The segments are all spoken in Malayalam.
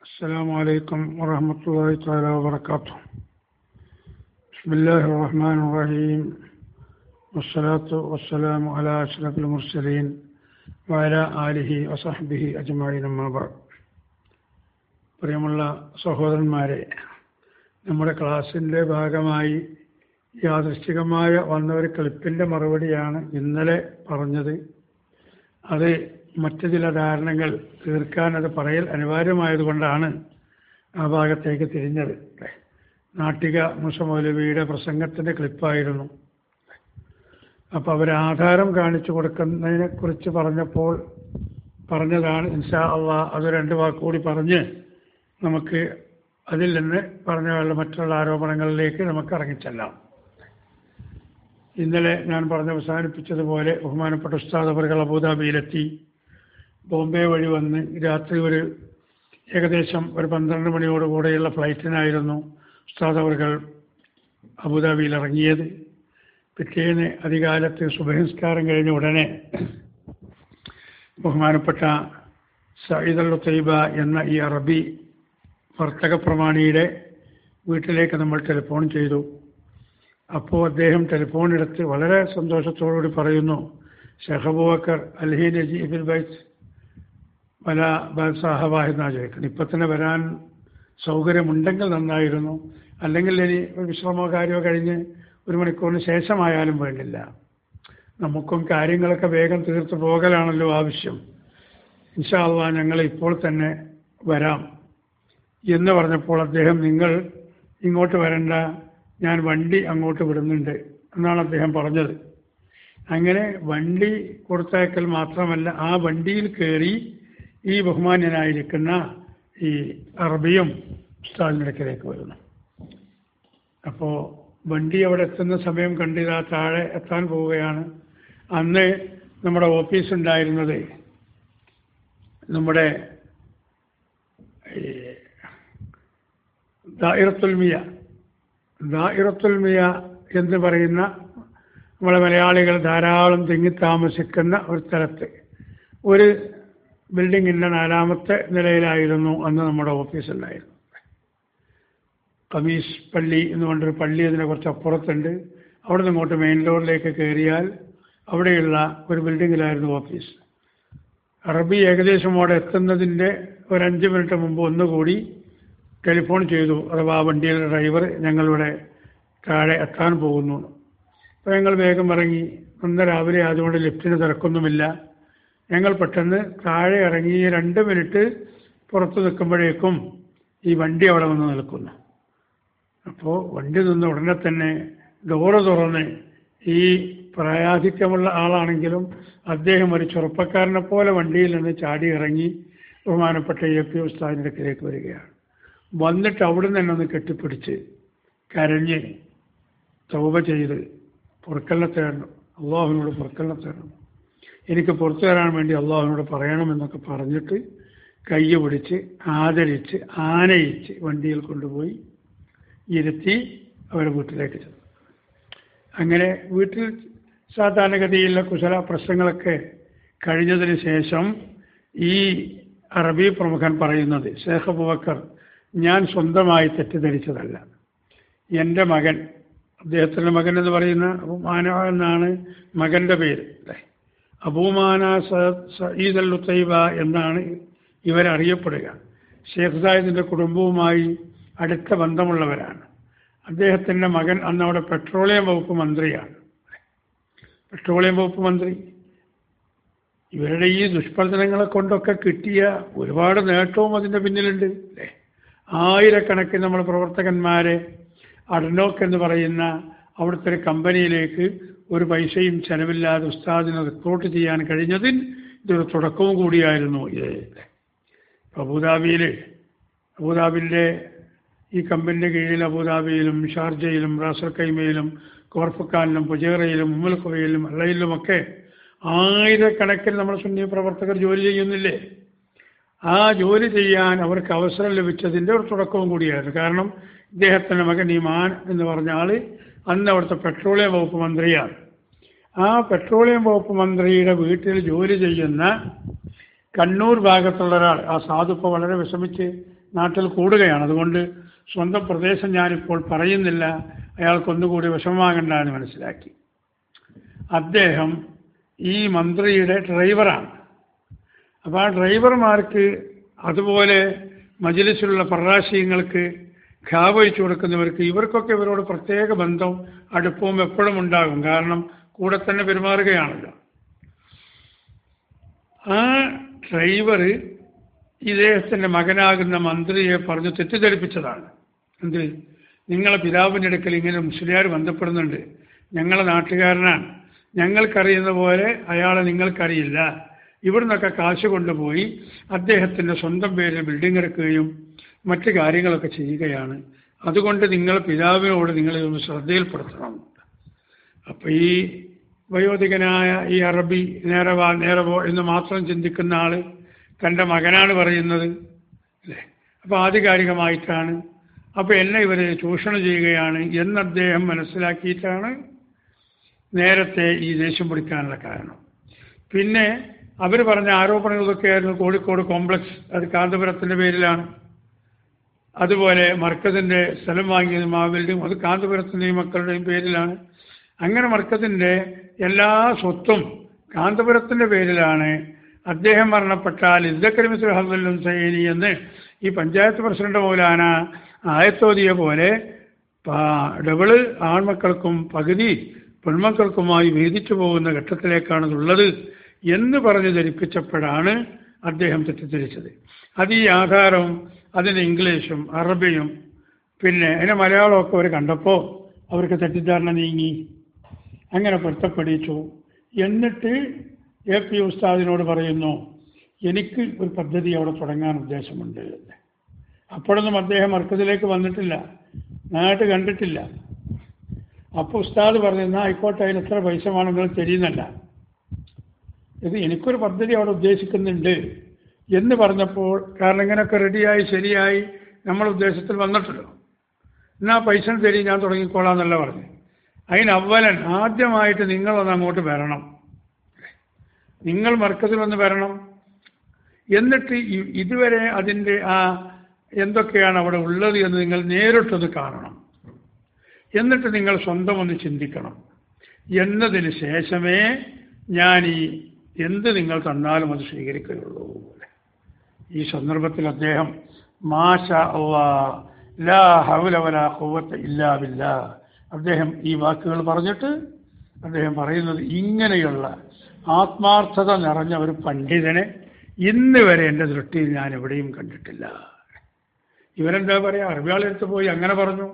السلام عليكم ورحمة الله تعالى وبركاته. بسم الله الرحمن الرحيم والصلاة والسلام على أشرف المرسلين وعلى آله وصحبه أجمعين أما بعد. പ്രിയമുള്ള സഹോദരന്മാരെ, നമ്മുടെ ക്ലാസ്സിൻ്റെ ഭാഗമായി യാദൃശ്ചികമായ വന്ന ഒരു ക്ലിപ്പിൻ്റെ മറുപടിയാണ് ഇന്നലെ പറഞ്ഞത്. അത് മറ്റു ചില ധാരണകൾ തീർക്കാൻ അത് പറയൽ അനിവാര്യമായതുകൊണ്ടാണ് ആ ഭാഗത്തേക്ക് തിരിഞ്ഞത്. നാട്ടിക മുസ മൗലവിയുടെ പ്രസംഗത്തിൻ്റെ ക്ലിപ്പായിരുന്നു. അപ്പോൾ അവരാധാരം കാണിച്ചു കൊടുക്കുന്നതിനെക്കുറിച്ച് പറഞ്ഞപ്പോൾ പറഞ്ഞതാണ്. ഇൻഷാ അള്ളാഹ് അത് രണ്ട് വാക്കുകൂടി പറഞ്ഞ് നമുക്ക് അതിൽ നിന്ന് പറഞ്ഞ മറ്റുള്ള ആരോപണങ്ങളിലേക്ക് നമുക്ക് ഇറങ്ങിച്ചെല്ലാം. ഇന്നലെ ഞാൻ പറഞ്ഞ് അവസാനിപ്പിച്ചതുപോലെ ബഹുമാനപ്പെട്ട ഉസ്താദ് അവറുകൾ അബുദാബിയിലെത്തി. ബോംബെ വഴി വന്ന് രാത്രി ഏകദേശം 12 മണിയോടുകൂടെയുള്ള ഫ്ലൈറ്റിനായിരുന്നു ഉസ്താദ് അവറുകൾ അബുദാബിയിൽ ഇറങ്ങിയത്. പിറ്റേന്ന് അധികാലത്ത് സുബഹിസ്കാരം കഴിഞ്ഞ ഉടനെ ബഹുമാനപ്പെട്ട സയ്യിദ് അൽ ഉത്തൈബ എന്ന ഈ അറബി വർത്തക പ്രമാണിയുടെ വീട്ടിലേക്ക് നമ്മൾ ടെലിഫോൺ ചെയ്തു. അപ്പോൾ അദ്ദേഹം ടെലിഫോൺ എടുത്ത് വളരെ സന്തോഷത്തോടുകൂടി പറയുന്നു, ഷെയ്ഖ് അബൂബക്കർ അൽഹി നജീബിൽ ബൈത്ത് വല സാഹബാഹ് എന്നാണ് ചോദിക്കുന്നത്. ഇപ്പം തന്നെ വരാൻ സൗകര്യമുണ്ടെങ്കിൽ നന്നായിരുന്നു, അല്ലെങ്കിൽ ഇനി ഒരു വിശ്രമോ കാര്യമോ കഴിഞ്ഞ് 1 മണിക്കൂറിന് ശേഷമായാലും വേണ്ടില്ല. നമുക്കും കാര്യങ്ങളൊക്കെ വേഗം തീർത്ത് പോകലാണല്ലോ ആവശ്യം. ഇൻഷാ അല്ലാഹ് ഞങ്ങൾ ഇപ്പോൾ തന്നെ വരാം എന്ന് പറഞ്ഞപ്പോൾ അദ്ദേഹം, നിങ്ങൾ ഇങ്ങോട്ട് വരണ്ട, ഞാൻ വണ്ടി അങ്ങോട്ട് വിടുന്നുണ്ട് എന്നാണ് അദ്ദേഹം പറഞ്ഞത്. അങ്ങനെ വണ്ടി കൊടുത്തയക്കൽ മാത്രമല്ല, ആ വണ്ടിയിൽ കയറി ഈ ബഹുമാന്യനായിരിക്കുന്ന ഈ അറബിയും ഉസ്താദിൻ്റെ അടുക്കലേക്ക് വരുന്നു. അപ്പോൾ വണ്ടി അവിടെ എത്തുന്ന സമയം കണ്ടിതാ താഴെ എത്താൻ പോവുകയാണ്. അന്ന് നമ്മുടെ ഓഫീസ് ഉണ്ടായിരുന്നത് നമ്മുടെ ദാഇറത്തുൽ മിയ എന്ന് പറയുന്ന നമ്മളെ മലയാളികൾ ധാരാളം തിങ്ങി താമസിക്കുന്ന ഒരു സ്ഥലത്ത് ഒരു ബിൽഡിങ്ങിൻ്റെ 4ാമത്തെ നിലയിലായിരുന്നു അന്ന് നമ്മുടെ ഓഫീസ് ഉണ്ടായിരുന്നത്. കമീസ് പള്ളി എന്ന് പറഞ്ഞൊരു പള്ളി അതിനെ കുറച്ച് അപ്പുറത്തുണ്ട്. അവിടെ നിന്ന് ഇങ്ങോട്ട് മെയിൻ റോഡിലേക്ക് കയറിയാൽ അവിടെയുള്ള ഒരു ബിൽഡിങ്ങിലായിരുന്നു ഓഫീസ്. അറബി ഏകദേശം അവിടെ എത്തുന്നതിൻ്റെ ഒരു 5 മിനിറ്റ് മുമ്പ് ഒന്നുകൂടി ടെലിഫോൺ ചെയ്തു. അഥവാ വണ്ടിയുടെ ഡ്രൈവർ ഞങ്ങളിവിടെ താഴെ എത്താൻ പോകുന്നു. അപ്പോൾ ഞങ്ങൾ വേഗം ഇറങ്ങി. അന്ന് രാവിലെ ആയതുകൊണ്ട് ലിഫ്റ്റിന് തിരക്കൊന്നുമില്ല. ഞങ്ങൾ പെട്ടെന്ന് താഴെ ഇറങ്ങി 2 മിനിറ്റ് പുറത്ത് നിൽക്കുമ്പോഴേക്കും ഈ വണ്ടി അവിടെ വന്ന് നിൽക്കുന്നു. അപ്പോൾ വണ്ടി നിന്ന് ഉടനെ തന്നെ ഡോറ് തുറന്ന്, ഈ പ്രായാധിക്യമുള്ള ആളാണെങ്കിലും അദ്ദേഹം ഒരു ചെറുപ്പക്കാരനെ പോലെ വണ്ടിയിൽ നിന്ന് ചാടി ഇറങ്ങി ബഹുമാനപ്പെട്ട AP ഉസ്താദിൻ്റെ അടുക്കിലേക്ക് വരികയാണ്. വന്നിട്ട് അവിടുന്ന് തന്നെ ഒന്ന് കെട്ടിപ്പിടിച്ച് കരഞ്ഞ് തൗബ ചെയ്ത് പൊറുക്കലിനെ തേടണം, അള്ളാഹുവിനോട് പൊറുക്കലിനെ തേടണം, എനിക്ക് പുറത്തു തരാൻ വേണ്ടി അള്ളാഹുവിനോട് പറയണമെന്നൊക്കെ പറഞ്ഞിട്ട് കൈ പിടിച്ച് ആദരിച്ച് ആനയിച്ച് വണ്ടിയിൽ കൊണ്ടുപോയി ഇരുത്തി അവരെ വീട്ടിലേക്ക് ചെന്നു. അങ്ങനെ വീട്ടിൽ സാധാരണഗതിയിലുള്ള കുശല പ്രശ്നങ്ങളൊക്കെ കഴിഞ്ഞതിന് ശേഷം ഈ അറബി പ്രമുഖൻ പറയുന്നത്, ഷെയ്ഖ് അബൂബക്കർ, ഞാൻ സ്വന്തമായി തെറ്റിദ്ധരിച്ചതല്ല. എൻ്റെ മകൻ, അദ്ദേഹത്തിൻ്റെ മകൻ എന്ന് പറയുന്ന അബൂമാന എന്നാണ് മകൻ്റെ പേര്. അബൂമാന സയ്യിദ് അൽ ഉത്തൈബ എന്നാണ് ഇവരറിയപ്പെടുക. ഷെയ്ഖ് സായിദിൻ്റെ കുടുംബവുമായി അടുത്ത ബന്ധമുള്ളവരാണ്. അദ്ദേഹത്തിൻ്റെ മകൻ അന്ന് അവിടെ പെട്രോളിയം വകുപ്പ് മന്ത്രിയാണ്. പെട്രോളിയം വകുപ്പ് മന്ത്രി. ഇവരുടെ ഈ ദുഷ്പ്രചരണങ്ങളെ കൊണ്ടൊക്കെ കിട്ടിയ ഒരുപാട് നേട്ടവും അതിൻ്റെ പിന്നിലുണ്ട്. അല്ലേ? 1000കണക്കിന് നമ്മൾ പ്രവർത്തകന്മാരെ അഡ്നോക്ക് എന്ന് പറയുന്ന അവിടുത്തെ ഒരു കമ്പനിയിലേക്ക് ഒരു പൈസയും ചെലവില്ലാതെ ഉസ്താദിനെ റിക്രൂട്ട് ചെയ്യാൻ കഴിഞ്ഞതിൽ ഇതൊരു തുടക്കവും കൂടിയായിരുന്നു ഇത്. അബുദാബിയിലെ ഈ കമ്പനിയുടെ കീഴിൽ അബുദാബിയിലും ഷാർജയിലും റാസൽ ഖൈമയിലും കോർഫക്കാനിലും പുജേറയിലും ഉമ്മുൽ ഖുവയിലും അല്ലയിലുമൊക്കെ 1000കണക്കിന് നമ്മൾ സുന്നി പ്രവർത്തകർ ജോലി ചെയ്യുന്നില്ലേ? ആ ജോലി ചെയ്യാൻ അവർക്ക് അവസരം ലഭിച്ചതിൻ്റെ ഒരു തുടക്കവും കൂടിയായിരുന്നു. കാരണം ഇദ്ദേഹത്തിൻ്റെ മകൻ ഇമാൻ എന്ന് പറഞ്ഞ ആൾ അന്ന് അവിടുത്തെ പെട്രോളിയം വകുപ്പ് മന്ത്രിയാണ്. ആ പെട്രോളിയം വകുപ്പ് മന്ത്രിയുടെ വീട്ടിൽ ജോലി ചെയ്യുന്ന കണ്ണൂർ ഭാഗത്തുള്ള ഒരാൾ, ആ സാധു ഇപ്പോൾ വളരെ വിഷമിച്ച് നാട്ടിൽ കൂടുകയാണ്. അതുകൊണ്ട് സ്വന്തം പ്രദേശം ഞാനിപ്പോൾ പറയുന്നില്ല, അയാൾക്കൊന്നുകൂടി വിഷമമാകണ്ട എന്ന് മനസ്സിലാക്കി. അദ്ദേഹം ഈ മന്ത്രിയുടെ ഡ്രൈവറാണ്. അപ്പോൾ ആ ഡ്രൈവർമാർക്ക് അതുപോലെ മജ്‌ലിസിലുള്ള പ്രവാസികൾക്ക് ഖാവഴിച്ചു കൊടുക്കുന്നവർക്ക് ഇവർക്കൊക്കെ ഇവരോട് പ്രത്യേക ബന്ധം അടുപ്പവും എപ്പോഴും ഉണ്ടാകും. കാരണം കൂടെ തന്നെ പെരുമാറുകയാണല്ലോ. ആ ഡ്രൈവർ ഇദ്ദേഹത്തിൻ്റെ മകനാകുന്ന മന്ത്രിയെ പറഞ്ഞ് തെറ്റിദ്ധരിപ്പിച്ചതാണ്. എന്ത്, നിങ്ങളെ പിതാവിൻ്റെ അടുക്കൽ ഇങ്ങനെ മുസ്ലിയാർ ബന്ധപ്പെടുന്നുണ്ട്, ഞങ്ങളെ നാട്ടുകാരനാണ്, ഞങ്ങൾക്കറിയുന്ന പോലെ അയാളെ നിങ്ങൾക്കറിയില്ല, ഇവിടുന്നൊക്കെ കാശ് കൊണ്ടുപോയി അദ്ദേഹത്തിൻ്റെ സ്വന്തം പേരിൽ ബിൽഡിംഗ് എടുക്കുകയും മറ്റു കാര്യങ്ങളൊക്കെ ചെയ്യുകയാണ്, അതുകൊണ്ട് നിങ്ങൾ പിതാവിനോട് നിങ്ങൾ ഇതൊന്ന് ശ്രദ്ധയിൽപ്പെടുത്തണം. അപ്പോൾ ഈ വയോധികനായ ഈ അറബി നേരവോ എന്ന് മാത്രം ചിന്തിക്കുന്ന ആൾ തൻ്റെ മകനാണ് പറയുന്നത് അല്ലേ. അപ്പോൾ ആധികാരികമായിട്ടാണ്, അപ്പോൾ എന്നെ ഇവർ ചൂഷണം ചെയ്യുകയാണ് എന്ന് അദ്ദേഹം മനസ്സിലാക്കിയിട്ടാണ് നേരത്തെ ഈ ദേഷ്യം പിടിക്കാനുള്ള കാരണം. പിന്നെ അവർ പറഞ്ഞ ആരോപണങ്ങളൊക്കെയായിരുന്നു. കോഴിക്കോട് കോംപ്ലക്സ് അത് കാന്തപുരത്തിൻ്റെ പേരിലാണ്, അതുപോലെ മർക്കസിൻ്റെ സ്ഥലം വാങ്ങിയതും ആ ബിൽഡിംഗ് അത് കാന്തപുരത്തിൻ്റെയും മക്കളുടെയും പേരിലാണ്. അങ്ങനെ മർക്കസിൻ്റെ എല്ലാ സ്വത്തും കാന്തപുരത്തിൻ്റെ പേരിലാണ്. അദ്ദേഹം മരണപ്പെട്ടാൽ ഇസ്ദക്കരിമിസ് ഹസ്ബല്ലും സൈനി എന്ന് ഈ പഞ്ചായത്ത് പ്രസിഡന്റ് മൗലാന ആയത്തോതിയ പോലെ ഡബിള് ആൺമക്കൾക്കും പകുതി പെൺമക്കൾക്കുമായി വീതിച്ചു പോകുന്ന ഘട്ടത്തിലേക്കാണുള്ളത് എന്ന് പറഞ്ഞ് ധരിപ്പിച്ചപ്പോഴാണ് അദ്ദേഹം തെറ്റിദ്ധരിച്ചത്. അത് ഈ ആധാരവും അതിന് ഇംഗ്ലീഷും അറബിയും പിന്നെ അതിന് മലയാളമൊക്കെ അവർ കണ്ടപ്പോൾ അവർക്ക് തെറ്റിദ്ധാരണ നീങ്ങി, അങ്ങനെ പൊരുത്തപ്പെടിച്ചു. എന്നിട്ട് AP ഉസ്താദിനോട് പറയുന്നു, എനിക്ക് ഒരു പദ്ധതി അവിടെ തുടങ്ങാൻ ഉദ്ദേശമുണ്ട്. അപ്പോഴൊന്നും അദ്ദേഹം മർക്കസിലേക്ക് വന്നിട്ടില്ല, നാട്ട് കണ്ടിട്ടില്ല. അപ്പോൾ ഉസ്താദ് പറഞ്ഞു, എന്നാൽ ആയിക്കോട്ടെ, അതിന് എത്ര പൈസ വേണമെങ്കിലും തരുന്നല്ല, ഇത് എനിക്കൊരു പദ്ധതി അവിടെ ഉദ്ദേശിക്കുന്നുണ്ട് എന്ന് പറഞ്ഞപ്പോൾ, കാരണം ഇങ്ങനെയൊക്കെ റെഡിയായി ശരിയായി നമ്മൾ ഉദ്ദേശത്തിൽ വന്നിട്ടല്ലോ, എന്നാൽ പൈസ തരി, ഞാൻ തുടങ്ങിക്കോളാന്നല്ല പറഞ്ഞു. അതിന് അവലൻ ആദ്യമായിട്ട് നിങ്ങളൊന്ന് അങ്ങോട്ട് വരണം, നിങ്ങൾ മർക്കസിൽ വന്ന് വരണം, എന്നിട്ട് ഇതുവരെ അതിൻ്റെ ആ എന്തൊക്കെയാണ് അവിടെ ഉള്ളത് എന്ന് നിങ്ങൾ നേരിട്ടൊന്ന് കാണണം, എന്നിട്ട് നിങ്ങൾ സ്വന്തം ഒന്ന് ചിന്തിക്കണം. എന്നതിന് ശേഷമേ ഞാൻ ഈ എന്ത് നിങ്ങൾ തന്നാലും അത് സ്വീകരിക്കുകയുള്ളൂ. ഈ സന്ദർഭത്തിൽ അദ്ദേഹം മാഷാ അല്ലാഹ് ലാ ഹൗല വലാ ഖുവത ഇല്ലാ ബില്ലാഹ് അദ്ദേഹം ഈ വാക്കുകൾ പറഞ്ഞിട്ട് അദ്ദേഹം പറയുന്നത്, ഇങ്ങനെയുള്ള ആത്മാർത്ഥത നിറഞ്ഞ ഒരു പണ്ഡിതനെ ഇന്ന് വരെ എൻ്റെ ദൃഷ്ടിയിൽ ഞാൻ എവിടെയും കണ്ടിട്ടില്ല. ഇവരെന്താ പറയുക, അറബിയാളെടുത്ത് പോയി അങ്ങനെ പറഞ്ഞു,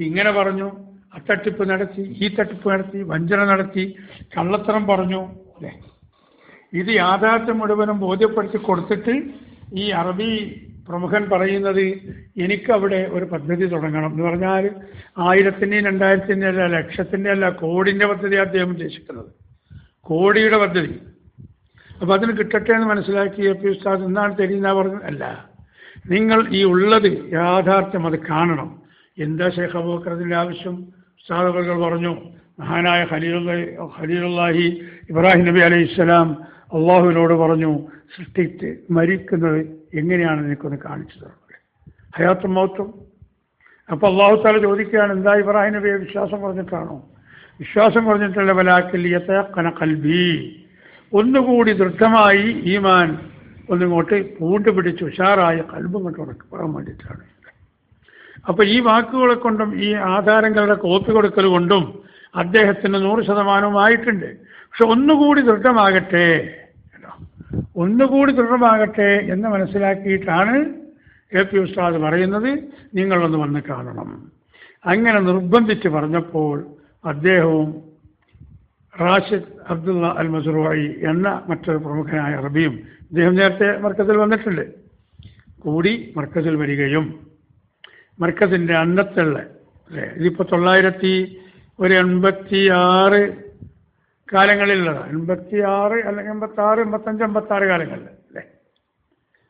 ഇങ്ങനെ പറഞ്ഞു, അത്തട്ടിപ്പ് നടത്തി, ഈ തട്ടിപ്പ് നടത്തി, വഞ്ചന നടത്തി, കള്ളത്തരം പറഞ്ഞു അല്ലേ. ഇത് യാഥാർത്ഥ്യം മുഴുവനും ബോധ്യപ്പെടുത്തി കൊടുത്തിട്ട് ഈ അറബി പ്രമുഖൻ പറയുന്നത്, എനിക്കവിടെ ഒരു പദ്ധതി തുടങ്ങണം എന്ന് പറഞ്ഞാൽ 1000-ൻ്റെയും 2000-ൻ്റെയും അല്ല, ലക്ഷത്തിൻ്റെ അല്ല, കോടിൻ്റെ പദ്ധതി അദ്ദേഹം ഉദ്ദേശിക്കുന്നത്, കോടിയുടെ പദ്ധതി. അപ്പോൾ അതിന് കിട്ടട്ടെ എന്ന് മനസ്സിലാക്കി AP ഉസ്താദ് എന്താണ് തരുന്ന പറഞ്ഞു, അല്ല, നിങ്ങൾ ഈ ഉള്ളത് യാഥാർത്ഥ്യം അത് കാണണം. എന്താ ഷെയ്ഖ് അബൂബക്കറിൻ്റെ ആവശ്യം? ഉസ്താദുകൾ പറഞ്ഞു, മഹാനായ ഖലീലുള്ളാഹി ഇബ്രാഹിം നബി അലൈഹിസ്സലാം അള്ളാഹുവിനോട് പറഞ്ഞു, സൃഷ്ടിച്ച് മരിക്കുന്നത് എങ്ങനെയാണെന്ന് എനിക്കൊന്ന് കാണിച്ചു തരണം, ഹയാത്തും മൗത്തും. അപ്പോൾ അള്ളാഹു തആല ചോദിക്കുകയാണ്, എന്താ ഇബ്രാഹിം നബിയെ വിശ്വാസം കുറഞ്ഞിട്ടാണോ? വിശ്വാസം കുറഞ്ഞിട്ടല്ല, വലാകിൻ യതയഖന ഖൽബി, ഒന്നുകൂടി ദൃഢമായി ഈമാൻ ഒന്നിങ്ങോട്ട് പൂണ്ടുപിടിച്ച് ഉഷാറായ കൽബ് കൊണ്ട് ഉറക്കാൻ വേണ്ടിയിട്ടാണ്. അപ്പോൾ ഈ വാക്കുകളെ കൊണ്ടും ഈ ആധാരങ്ങളുടെ കോപ്പി കൊടുക്കൽ കൊണ്ടും അദ്ദേഹത്തിന് 100% ആയിട്ടുണ്ട്. പക്ഷെ ഒന്നുകൂടി ദൃഢമാകട്ടെ, ഒന്നുകൂടി ദൃഢമാകട്ടെ എന്ന് മനസ്സിലാക്കിയിട്ടാണ് AP ഉസ്താദ് പറയുന്നത്, നിങ്ങളൊന്ന് വന്ന് കാണണം. അങ്ങനെ നിർബന്ധിച്ച് പറഞ്ഞപ്പോൾ അദ്ദേഹവും റാഷിദ് അബ്ദുള്ള അൽ മസ്റൂഇ എന്ന മറ്റൊരു പ്രമുഖനായ അറബിയും, അദ്ദേഹം നേരത്തെ മർക്കസിൽ വന്നിട്ടുണ്ട്, കൂടി മർക്കസിൽ വരികയും മർക്കസിൻ്റെ അന്നത്തുള്ള ഇതിപ്പോൾ 1986 കാലങ്ങളിലുള്ളതാണ്, 86 അല്ലെങ്കിൽ 86, 85, 86 കാലങ്ങളിൽ അല്ലേ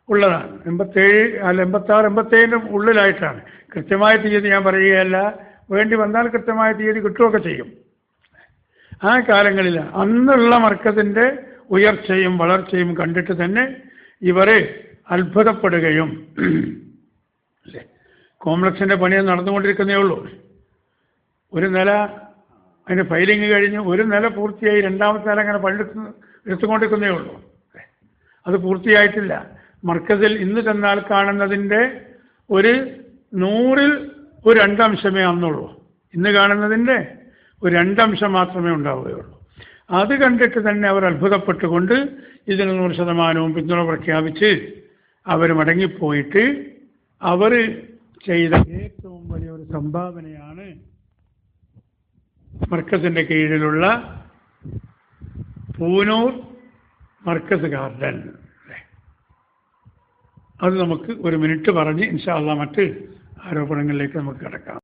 ഉള്ളതാണ്. 87 അല്ല 86, 87 ഉള്ളിലായിട്ടാണ്. കൃത്യമായ തീയതി ഞാൻ പറയുകയല്ല, വേണ്ടി വന്നാൽ കൃത്യമായ തീയതി കിട്ടുകയൊക്കെ ചെയ്യും. ആ കാലങ്ങളിൽ അന്നുള്ള മർക്കസിൻ്റെ ഉയർച്ചയും വളർച്ചയും കണ്ടിട്ട് തന്നെ ഇവരെ അത്ഭുതപ്പെടുകയും അല്ലേ? കോംപ്ലക്സിൻ്റെ പണി നടന്നുകൊണ്ടിരിക്കുന്നേ ഉള്ളൂ. ഒരു നില അതിൻ്റെ ഫൈലിങ് കഴിഞ്ഞ് ഒരു നില പൂർത്തിയായി, രണ്ടാമത്തെ നില അങ്ങനെ എടുത്തുകൊണ്ടിരിക്കുന്നേ ഉള്ളൂ. അത് പൂർത്തിയായിട്ടില്ല. മർക്കസിൽ ഇന്ന് ചെന്നാൽ കാണുന്നതിൻ്റെ ഒരു 100ൽ ഒരു 2 അംശമേ അന്നുള്ളൂ. ഇന്ന് കാണുന്നതിൻ്റെ ഒരു 2 അംശം മാത്രമേ ഉണ്ടാവുകയുള്ളൂ. അത് കണ്ടിട്ട് തന്നെ അവർ അത്ഭുതപ്പെട്ടുകൊണ്ട് ഇതിന് 100% പിന്തുണ പ്രഖ്യാപിച്ച് അവർ മടങ്ങിപ്പോയിട്ട് അവർ ചെയ്ത ഏറ്റവും വലിയൊരു സംഭാവനയാണ് മർക്കസിൻ്റെ കീഴിലുള്ള പൂനൂർ മർക്കസ് ഗാർഡൻ. അത് നമുക്ക് ഒരു മിനിറ്റ് പറഞ്ഞ് ഇൻഷാ അല്ലാഹ് മറ്റ് ആരോപണങ്ങളിലേക്ക് നമുക്ക് കിടക്കാം.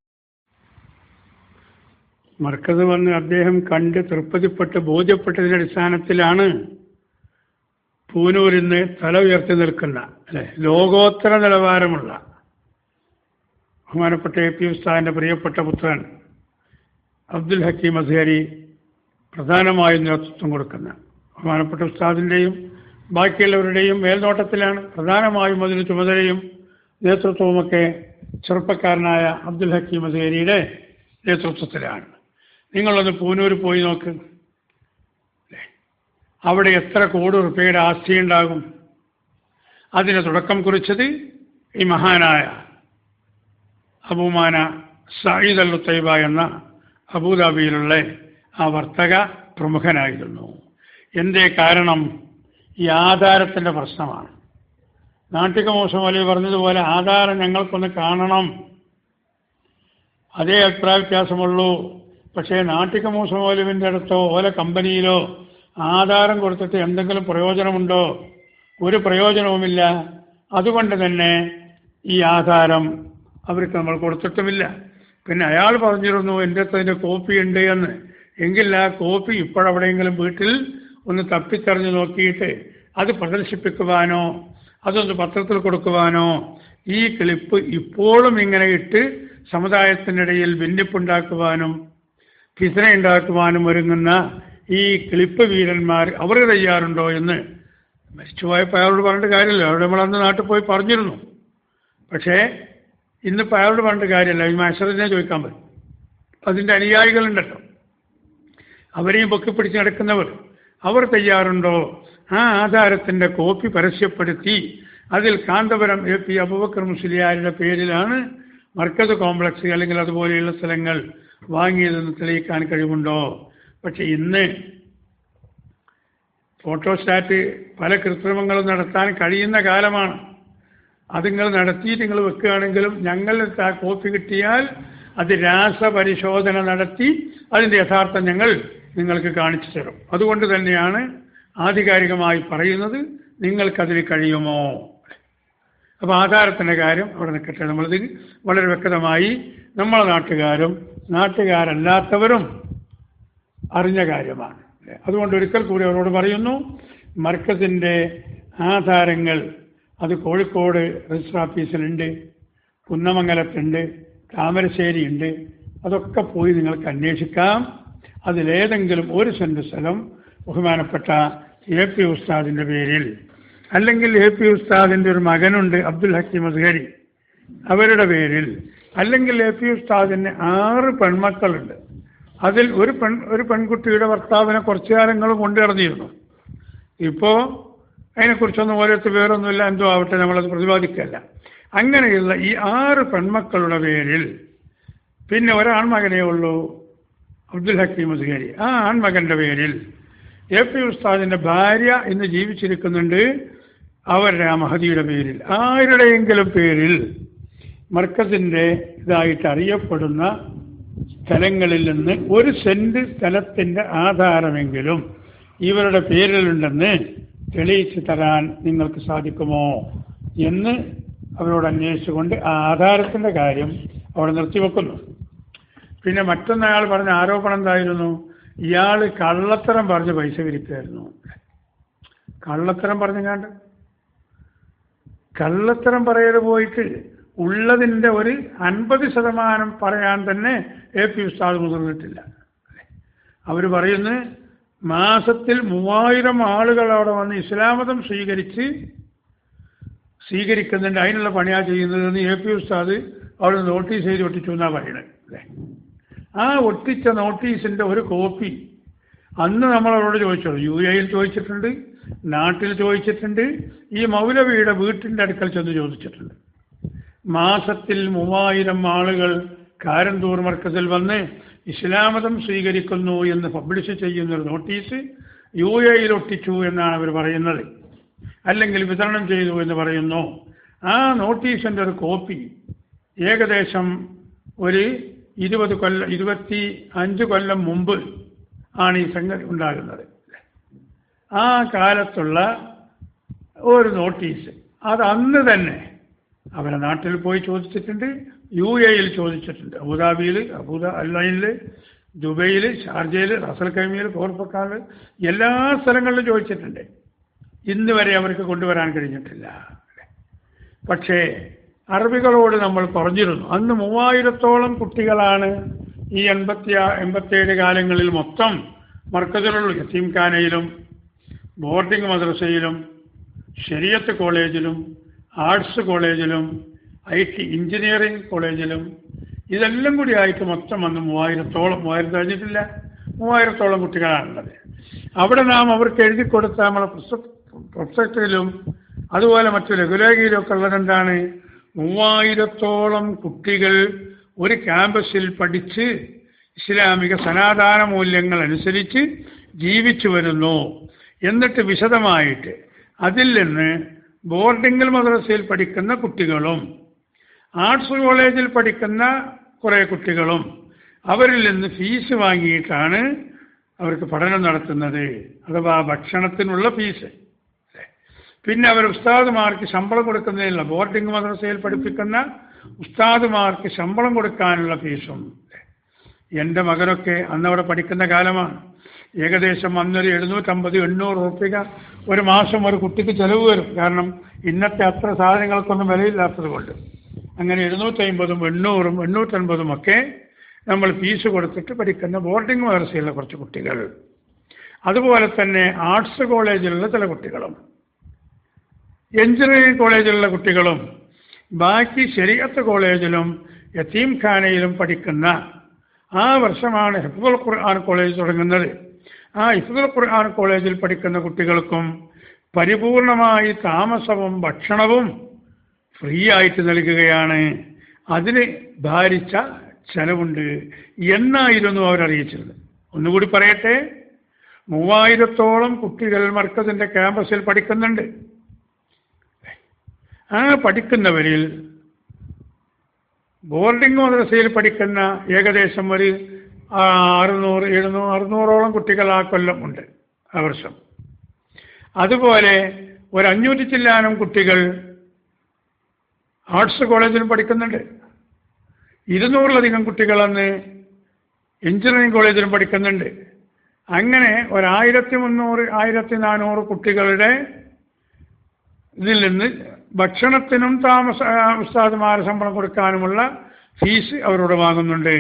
മർക്കസ് വന്ന് അദ്ദേഹം കണ്ട് തൃപ്തിപ്പെട്ട് ബോധ്യപ്പെട്ടതിൻ്റെ അടിസ്ഥാനത്തിലാണ് പൂനൂരിന്ന് തല ഉയർത്തി നിൽക്കുന്ന, അല്ലെ, ലോകോത്തര നിലവാരമുള്ള ബഹുമാനപ്പെട്ട എ പി ഉസ്താദിൻ്റെ പ്രിയപ്പെട്ട പുത്രൻ അബ്ദുൽ ഹക്കീം അസ്ഹരി പ്രധാനമായും നേതൃത്വം കൊടുക്കുന്ന, ബഹുമാനപ്പെട്ട ഉസ്താദിൻ്റെയും ബാക്കിയുള്ളവരുടെയും മേൽനോട്ടത്തിലാണ്. പ്രധാനമായും അതിന് ചുമതലയും നേതൃത്വവുമൊക്കെ ചെറുപ്പക്കാരനായ അബ്ദുൽ ഹക്കീം അസ്ഹരിയുടെ നേതൃത്വത്തിലാണ്. നിങ്ങളൊന്ന് പൂനൂർ പോയി നോക്ക്. അവിടെ എത്ര കോടി റുപ്യയുടെ ആസ്തി ഉണ്ടാകും. അതിന് തുടക്കം കുറിച്ചത് ഈ മഹാനായ അബൂമാന സഈദ് അൽ ഉത്തൈബ എന്ന അബൂദാബിയിലുള്ള ആ വർത്തക പ്രമുഖനായിരുന്നു. എന്തേ കാരണം? ഈ ആധാരത്തിൻ്റെ പ്രശ്നമാണ്. നാട്ടിക മോശം വലിയ പറഞ്ഞതുപോലെ ആധാരം ഞങ്ങൾക്കൊന്ന് കാണണം, അതേ അഭിപ്രായ വ്യത്യാസമുള്ളൂ. പക്ഷേ നാട്ടിക മൂസമൗലവിൻ്റെ അടുത്തോ ഓല കമ്പനിയിലോ ആധാരം കൊടുത്തിട്ട് എന്തെങ്കിലും പ്രയോജനമുണ്ടോ? ഒരു പ്രയോജനവുമില്ല. അതുകൊണ്ട് തന്നെ ഈ ആധാരം അവർക്ക് നമ്മൾ കൊടുത്തിട്ടുമില്ല. പിന്നെ അയാൾ പറഞ്ഞിരുന്നു എൻ്റെ അടുത്ത് അതിൻ്റെ കോപ്പി ഉണ്ട് എന്ന്. എങ്കിൽ ആ കോപ്പി ഇപ്പോഴെവിടെയെങ്കിലും വീട്ടിൽ ഒന്ന് തപ്പിത്തെറിഞ്ഞ് നോക്കിയിട്ട് അത് പ്രദർശിപ്പിക്കുവാനോ അതൊന്ന് പത്രത്തിൽ കൊടുക്കുവാനോ, ഈ ക്ലിപ്പ് ഇപ്പോഴും ഇങ്ങനെ ഇട്ട് സമുദായത്തിനിടയിൽ ഭിന്നിപ്പുണ്ടാക്കുവാനും ഫിത്ന ഉണ്ടാക്കുവാനും ഒരുങ്ങുന്ന ഈ ക്ലിപ്പ് വീരന്മാർ അവർ തയ്യാറുണ്ടോ എന്ന് മരിച്ചുപോയപ്പോൾ അയാളോട് പറഞ്ഞിട്ട് കാര്യമില്ല. അവിടെ നമ്മളന്ന് നാട്ടിൽ പോയി പറഞ്ഞിരുന്നു. പക്ഷേ ഇന്നിപ്പോൾ അയാളോട് പറഞ്ഞിട്ട് കാര്യമില്ല. ഈ മനുഷ്യരെ ചോദിക്കാൻ പറ്റും. അതിൻ്റെ അനുയായികളുണ്ടല്ലോ, അവരെയും പൊക്കിപ്പിടിച്ച് നടക്കുന്നവർ, അവർ തയ്യാറുണ്ടോ? ആ ആധാരത്തിൻ്റെ കോപ്പി പരസ്യപ്പെടുത്തി അതിൽ കാന്തപുരം എ പി അബൂബക്കർ മുസ്ലിയാരുടെ പേരിലാണ് മർക്കസ് കോംപ്ലക്സ് അല്ലെങ്കിൽ അതുപോലെയുള്ള സ്ഥലങ്ങൾ വാങ്ങിയതെന്ന് തെളിയിക്കാൻ കഴിവുണ്ടോ? പക്ഷെ ഇന്ന് ഫോട്ടോസ്റ്റാറ്റ് പല കൃത്രിമങ്ങളും നടത്താൻ കഴിയുന്ന കാലമാണ്. അത് നിങ്ങൾ നടത്തിയിട്ട് നിങ്ങൾ വെക്കുകയാണെങ്കിലും ഞങ്ങൾക്ക് ആ കോപ്പി കിട്ടിയാൽ അത് രാസപരിശോധന നടത്തി അതിൻ്റെ യഥാർത്ഥം ഞങ്ങൾ നിങ്ങൾക്ക് കാണിച്ചു തരും. അതുകൊണ്ട് തന്നെയാണ് ആധികാരികമായി പറയുന്നത്, നിങ്ങൾക്കതിന് കഴിയുമോ? അപ്പോൾ ആധാരത്തിൻ്റെ കാര്യം അവിടെ നിൽക്കട്ടെ. നമ്മളിത് വളരെ വ്യക്തമായി നമ്മളെ നാട്ടുകാരും നാട്ടുകാരല്ലാത്തവരും അറിഞ്ഞ കാര്യമാണ്. അതുകൊണ്ട് ഒരിക്കൽ കൂടി അവരോട് പറയുന്നു, മർക്കസിൻ്റെ ആധാരങ്ങൾ അത് കോഴിക്കോട് രജിസ്റ്റർ ഓഫീസിലുണ്ട്, കുന്നമംഗലത്തുണ്ട്, താമരശ്ശേരിയുണ്ട്. അതൊക്കെ പോയി നിങ്ങൾക്ക് അന്വേഷിക്കാം. അതിലേതെങ്കിലും ഒരു സെൻറ്റ് സ്ഥലം ബഹുമാനപ്പെട്ട എ പി ഉസ്താദിൻ്റെ പേരിൽ, അല്ലെങ്കിൽ എ പി ഉസ്താദിൻ്റെ ഒരു മകനുണ്ട് അബ്ദുൽ ഹക്കീം അസ്ഹരി, അവരുടെ പേരിൽ, അല്ലെങ്കിൽ എ പി ഉസ്താദിന് 6 പെൺമക്കളുണ്ട്. അതിൽ ഒരു പെൺകുട്ടിയുടെ ഭർത്താവിനെ കുറച്ചു കാലങ്ങൾ കൊണ്ടുനടന്നിരുന്നു. ഇപ്പോൾ അതിനെക്കുറിച്ചൊന്നും ഓരോരുത്തർ പേരൊന്നുമില്ല, എന്തോ ആവട്ടെ, നമ്മളത് പ്രതിപാദിക്കല്ല. അങ്ങനെയുള്ള ഈ 6 പെൺമക്കളുടെ പേരിൽ പിന്നെ ഒരാൺമകനേ ഉള്ളൂ അബ്ദുൽ ഹക്കീം അസ്ഹരി. ആ ആൺമകൻ്റെ പേരിൽ എ പി ഉസ്താദിൻ്റെ ഭാര്യ ഇന്ന് ജീവിച്ചിരിക്കുന്നുണ്ട്, അവരുടെ ആ മഹദിയുടെ പേരിൽ, ആരുടെയെങ്കിലും പേരിൽ മർക്കസിൻ്റെ ഇതായിട്ട് അറിയപ്പെടുന്ന സ്ഥലങ്ങളിൽ നിന്ന് 1 സെൻറ്റ് സ്ഥലത്തിൻ്റെ ആധാരമെങ്കിലും ഇവരുടെ പേരിലുണ്ടെന്ന് തെളിയിച്ചു തരാൻ നിങ്ങൾക്ക് സാധിക്കുമോ എന്ന് അവരോട് അന്വേഷിച്ചുകൊണ്ട് ആ ആധാരത്തിൻ്റെ കാര്യം അവിടെ നിർത്തിവെക്കുന്നു. പിന്നെ മറ്റൊന്നയാൾ പറഞ്ഞ ആരോപണം എന്തായിരുന്നു? ഇയാൾ കള്ളത്തരം പറഞ്ഞ് പൈസ പിരിക്കുകയായിരുന്നു. കള്ളത്തരം പറഞ്ഞങ്ങാണ്ട് കള്ളത്തരം പറയല് പോയിട്ട് ഉള്ളതിൻ്റെ ഒരു 50% പറയാൻ തന്നെ എ പി ഉസ്താദ് മുതിർന്നിട്ടില്ല. അവർ പറയുന്നത് മാസത്തിൽ 3000 ആളുകൾ അവിടെ വന്ന് ഇസ്ലാം മതം സ്വീകരിച്ച് സ്വീകരിക്കുന്നുണ്ട്, അതിനുള്ള പണിയാണ് ചെയ്യുന്നതെന്ന് AP ഉസ്താദ് അവിടെ നോട്ടീസ് എഴുതി ഒട്ടിച്ചു എന്നാണ് പറയുന്നത് അല്ലേ. ആ ഒട്ടിച്ച നോട്ടീസിൻ്റെ ഒരു കോപ്പി അന്ന് നമ്മളവരോട് ചോദിച്ചോളൂ. UAE ചോദിച്ചിട്ടുണ്ട്, നാട്ടിൽ ചോദിച്ചിട്ടുണ്ട്, ഈ മൗലവിയുടെ വീട്ടിൻ്റെ അടുക്കൽ ചെന്ന് ചോദിച്ചിട്ടുണ്ട്. മാസത്തിൽ 3000 ആളുകൾ കാരന്തൂർ മർക്കസിൽ വന്ന് ഇസ്ലാം മതം സ്വീകരിക്കുന്നു എന്ന് പബ്ലിഷ് ചെയ്യുന്നൊരു നോട്ടീസ് UAE ഒട്ടിച്ചു എന്നാണ് അവർ പറയുന്നത്, അല്ലെങ്കിൽ വിതരണം ചെയ്തു എന്ന് പറയുന്നു. ആ നോട്ടീസിൻ്റെ ഒരു കോപ്പി ഏകദേശം ഒരു 25 കൊല്ലം മുമ്പ് ആണ് ഈ സംഗതി ഉണ്ടാകുന്നത്. ആ കാലത്തുള്ള ഒരു നോട്ടീസ് അത് അന്ന് തന്നെ അവരെ നാട്ടിൽ പോയി ചോദിച്ചിട്ടുണ്ട്, UAE ചോദിച്ചിട്ടുണ്ട്, അബുദാബിയിൽ, അല്ലൈനിൽ, ദുബൈയിൽ, ഷാർജയിൽ, റാസൽ ഖൈമയിൽ, കോർപ്പക്കാട് എല്ലാ സ്ഥലങ്ങളിലും ചോദിച്ചിട്ടുണ്ട്. ഇന്ന് വരെ അവർക്ക് കൊണ്ടുവരാൻ കഴിഞ്ഞിട്ടില്ല. പക്ഷേ അറബികളോട് നമ്മൾ പറഞ്ഞിരുന്നു, അന്ന് 3000-ഓളം കുട്ടികളാണ് ഈ 87 കാലങ്ങളിൽ മൊത്തം മർക്കസിലുള്ള യതീംഖാനയിലും ബോർഡിംഗ് മദ്രസയിലും ശരീഅത്ത് കോളേജിലും ആർട്സ് കോളേജിലും IT എഞ്ചിനീയറിംഗ് കോളേജിലും ഇതെല്ലാം കൂടി ആയിട്ട് മൊത്തം അന്ന് 3000-ഓളം, 3000 കഴിഞ്ഞിട്ടില്ല, 3000-ഓളം കുട്ടികളാണുള്ളത്. അവിടെ നാം അവർക്ക് എഴുതി കൊടുത്ത നമ്മളെ പ്രൊസ്പെക്ടറിലും അതുപോലെ മറ്റു ലഘുലേഖയിലും ഒക്കെ ഉള്ളതെന്താണ്, 3000-ഓളം കുട്ടികൾ ഒരു ക്യാമ്പസിൽ പഠിച്ച് ഇസ്ലാമിക സനാതന മൂല്യങ്ങൾ അനുസരിച്ച് ജീവിച്ചു വരുന്നു. എന്നിട്ട് വിശദമായിട്ട് അതിൽ നിന്ന് ബോർഡിംഗ് മദ്രസയിൽ പഠിക്കുന്ന കുട്ടികളും ആർട്സ് കോളേജിൽ പഠിക്കുന്ന കുറേ കുട്ടികളും അവരിൽ നിന്ന് ഫീസ് വാങ്ങിയിട്ടാണ് അവർക്ക് പഠനം നടത്തുന്നത്, അഥവാ ഭക്ഷണത്തിനുള്ള ഫീസ്. പിന്നെ അവർ ഉസ്താദുമാർക്ക് ശമ്പളം കൊടുക്കുന്നതിനുള്ള, ബോർഡിംഗ് മദ്രസയിൽ പഠിപ്പിക്കുന്ന ഉസ്താദുമാർക്ക് ശമ്പളം കൊടുക്കാനുള്ള ഫീസും. എൻ്റെ മകനൊക്കെ അന്നവിടെ പഠിക്കുന്ന കാലമാണ്. ഏകദേശം അന്നൊരു 750-800 റുപ്യ ഒരു മാസം ഒരു കുട്ടിക്ക് ചിലവ് വരും. കാരണം ഇന്നത്തെ അത്ര സാധനങ്ങൾക്കൊന്നും വിലയില്ലാത്തത് കൊണ്ട്. അങ്ങനെ 750-ഉം 800-ഉം 850-ഉം ഒക്കെ നമ്മൾ ഫീസ് കൊടുത്തിട്ട് പഠിക്കുന്ന ബോർഡിംഗ് മദ്രസയിലുള്ള കുറച്ച് കുട്ടികൾ, അതുപോലെ തന്നെ ആർട്സ് കോളേജിലുള്ള ചില കുട്ടികളും എഞ്ചിനീയറിംഗ് കോളേജിലുള്ള കുട്ടികളും ബാക്കി ശരീഅത്ത് കോളേജിലും യതീംഖാനയിലും പഠിക്കുന്ന ആ വർഷമാണ് ഹിഫ്ദുൽ ഖുർആൻ കോളേജ് തുടങ്ങുന്നത്. ആ ഹിഫ്ദുൽ ഖുർആൻ കോളേജിൽ പഠിക്കുന്ന കുട്ടികൾക്കും പരിപൂർണമായി താമസവും ഭക്ഷണവും ഫ്രീ ആയിട്ട് നൽകുകയാണ്. അതിന് ഭാരിച്ച ചെലവുണ്ട് എന്നായിരുന്നു അവരറിയിച്ചിരുന്നത്. ഒന്നുകൂടി പറയട്ടെ, 3000-ഓളം കുട്ടികൾ മർക്കസിന്റെ ക്യാമ്പസിൽ പഠിക്കുന്നുണ്ട്. ആ പഠിക്കുന്നവരിൽ ബോർഡിംഗ് മദ്രസയിൽ പഠിക്കുന്ന ഏകദേശം ഒരു 600-700-600-ഓളം കുട്ടികൾ ആ കൊല്ലം ഉണ്ട്, ആ വർഷം. അതുപോലെ ഒരു 500 ചില്ലാനം കുട്ടികൾ ആർട്സ് കോളേജിൽ പഠിക്കുന്നുണ്ട്. 200-ലധികം കുട്ടികളന്ന് എഞ്ചിനീയറിംഗ് കോളേജിലും പഠിക്കുന്നുണ്ട്. അങ്ങനെ ഒരു 1300-1400 കുട്ടികളുടെ ഇതിൽ നിന്ന് ഭക്ഷണത്തിനും ഉസ്താദുമാരെ ശമ്പളം കൊടുക്കാനുമുള്ള ഫീസ് അവരോട് വാങ്ങുന്നുണ്ട്.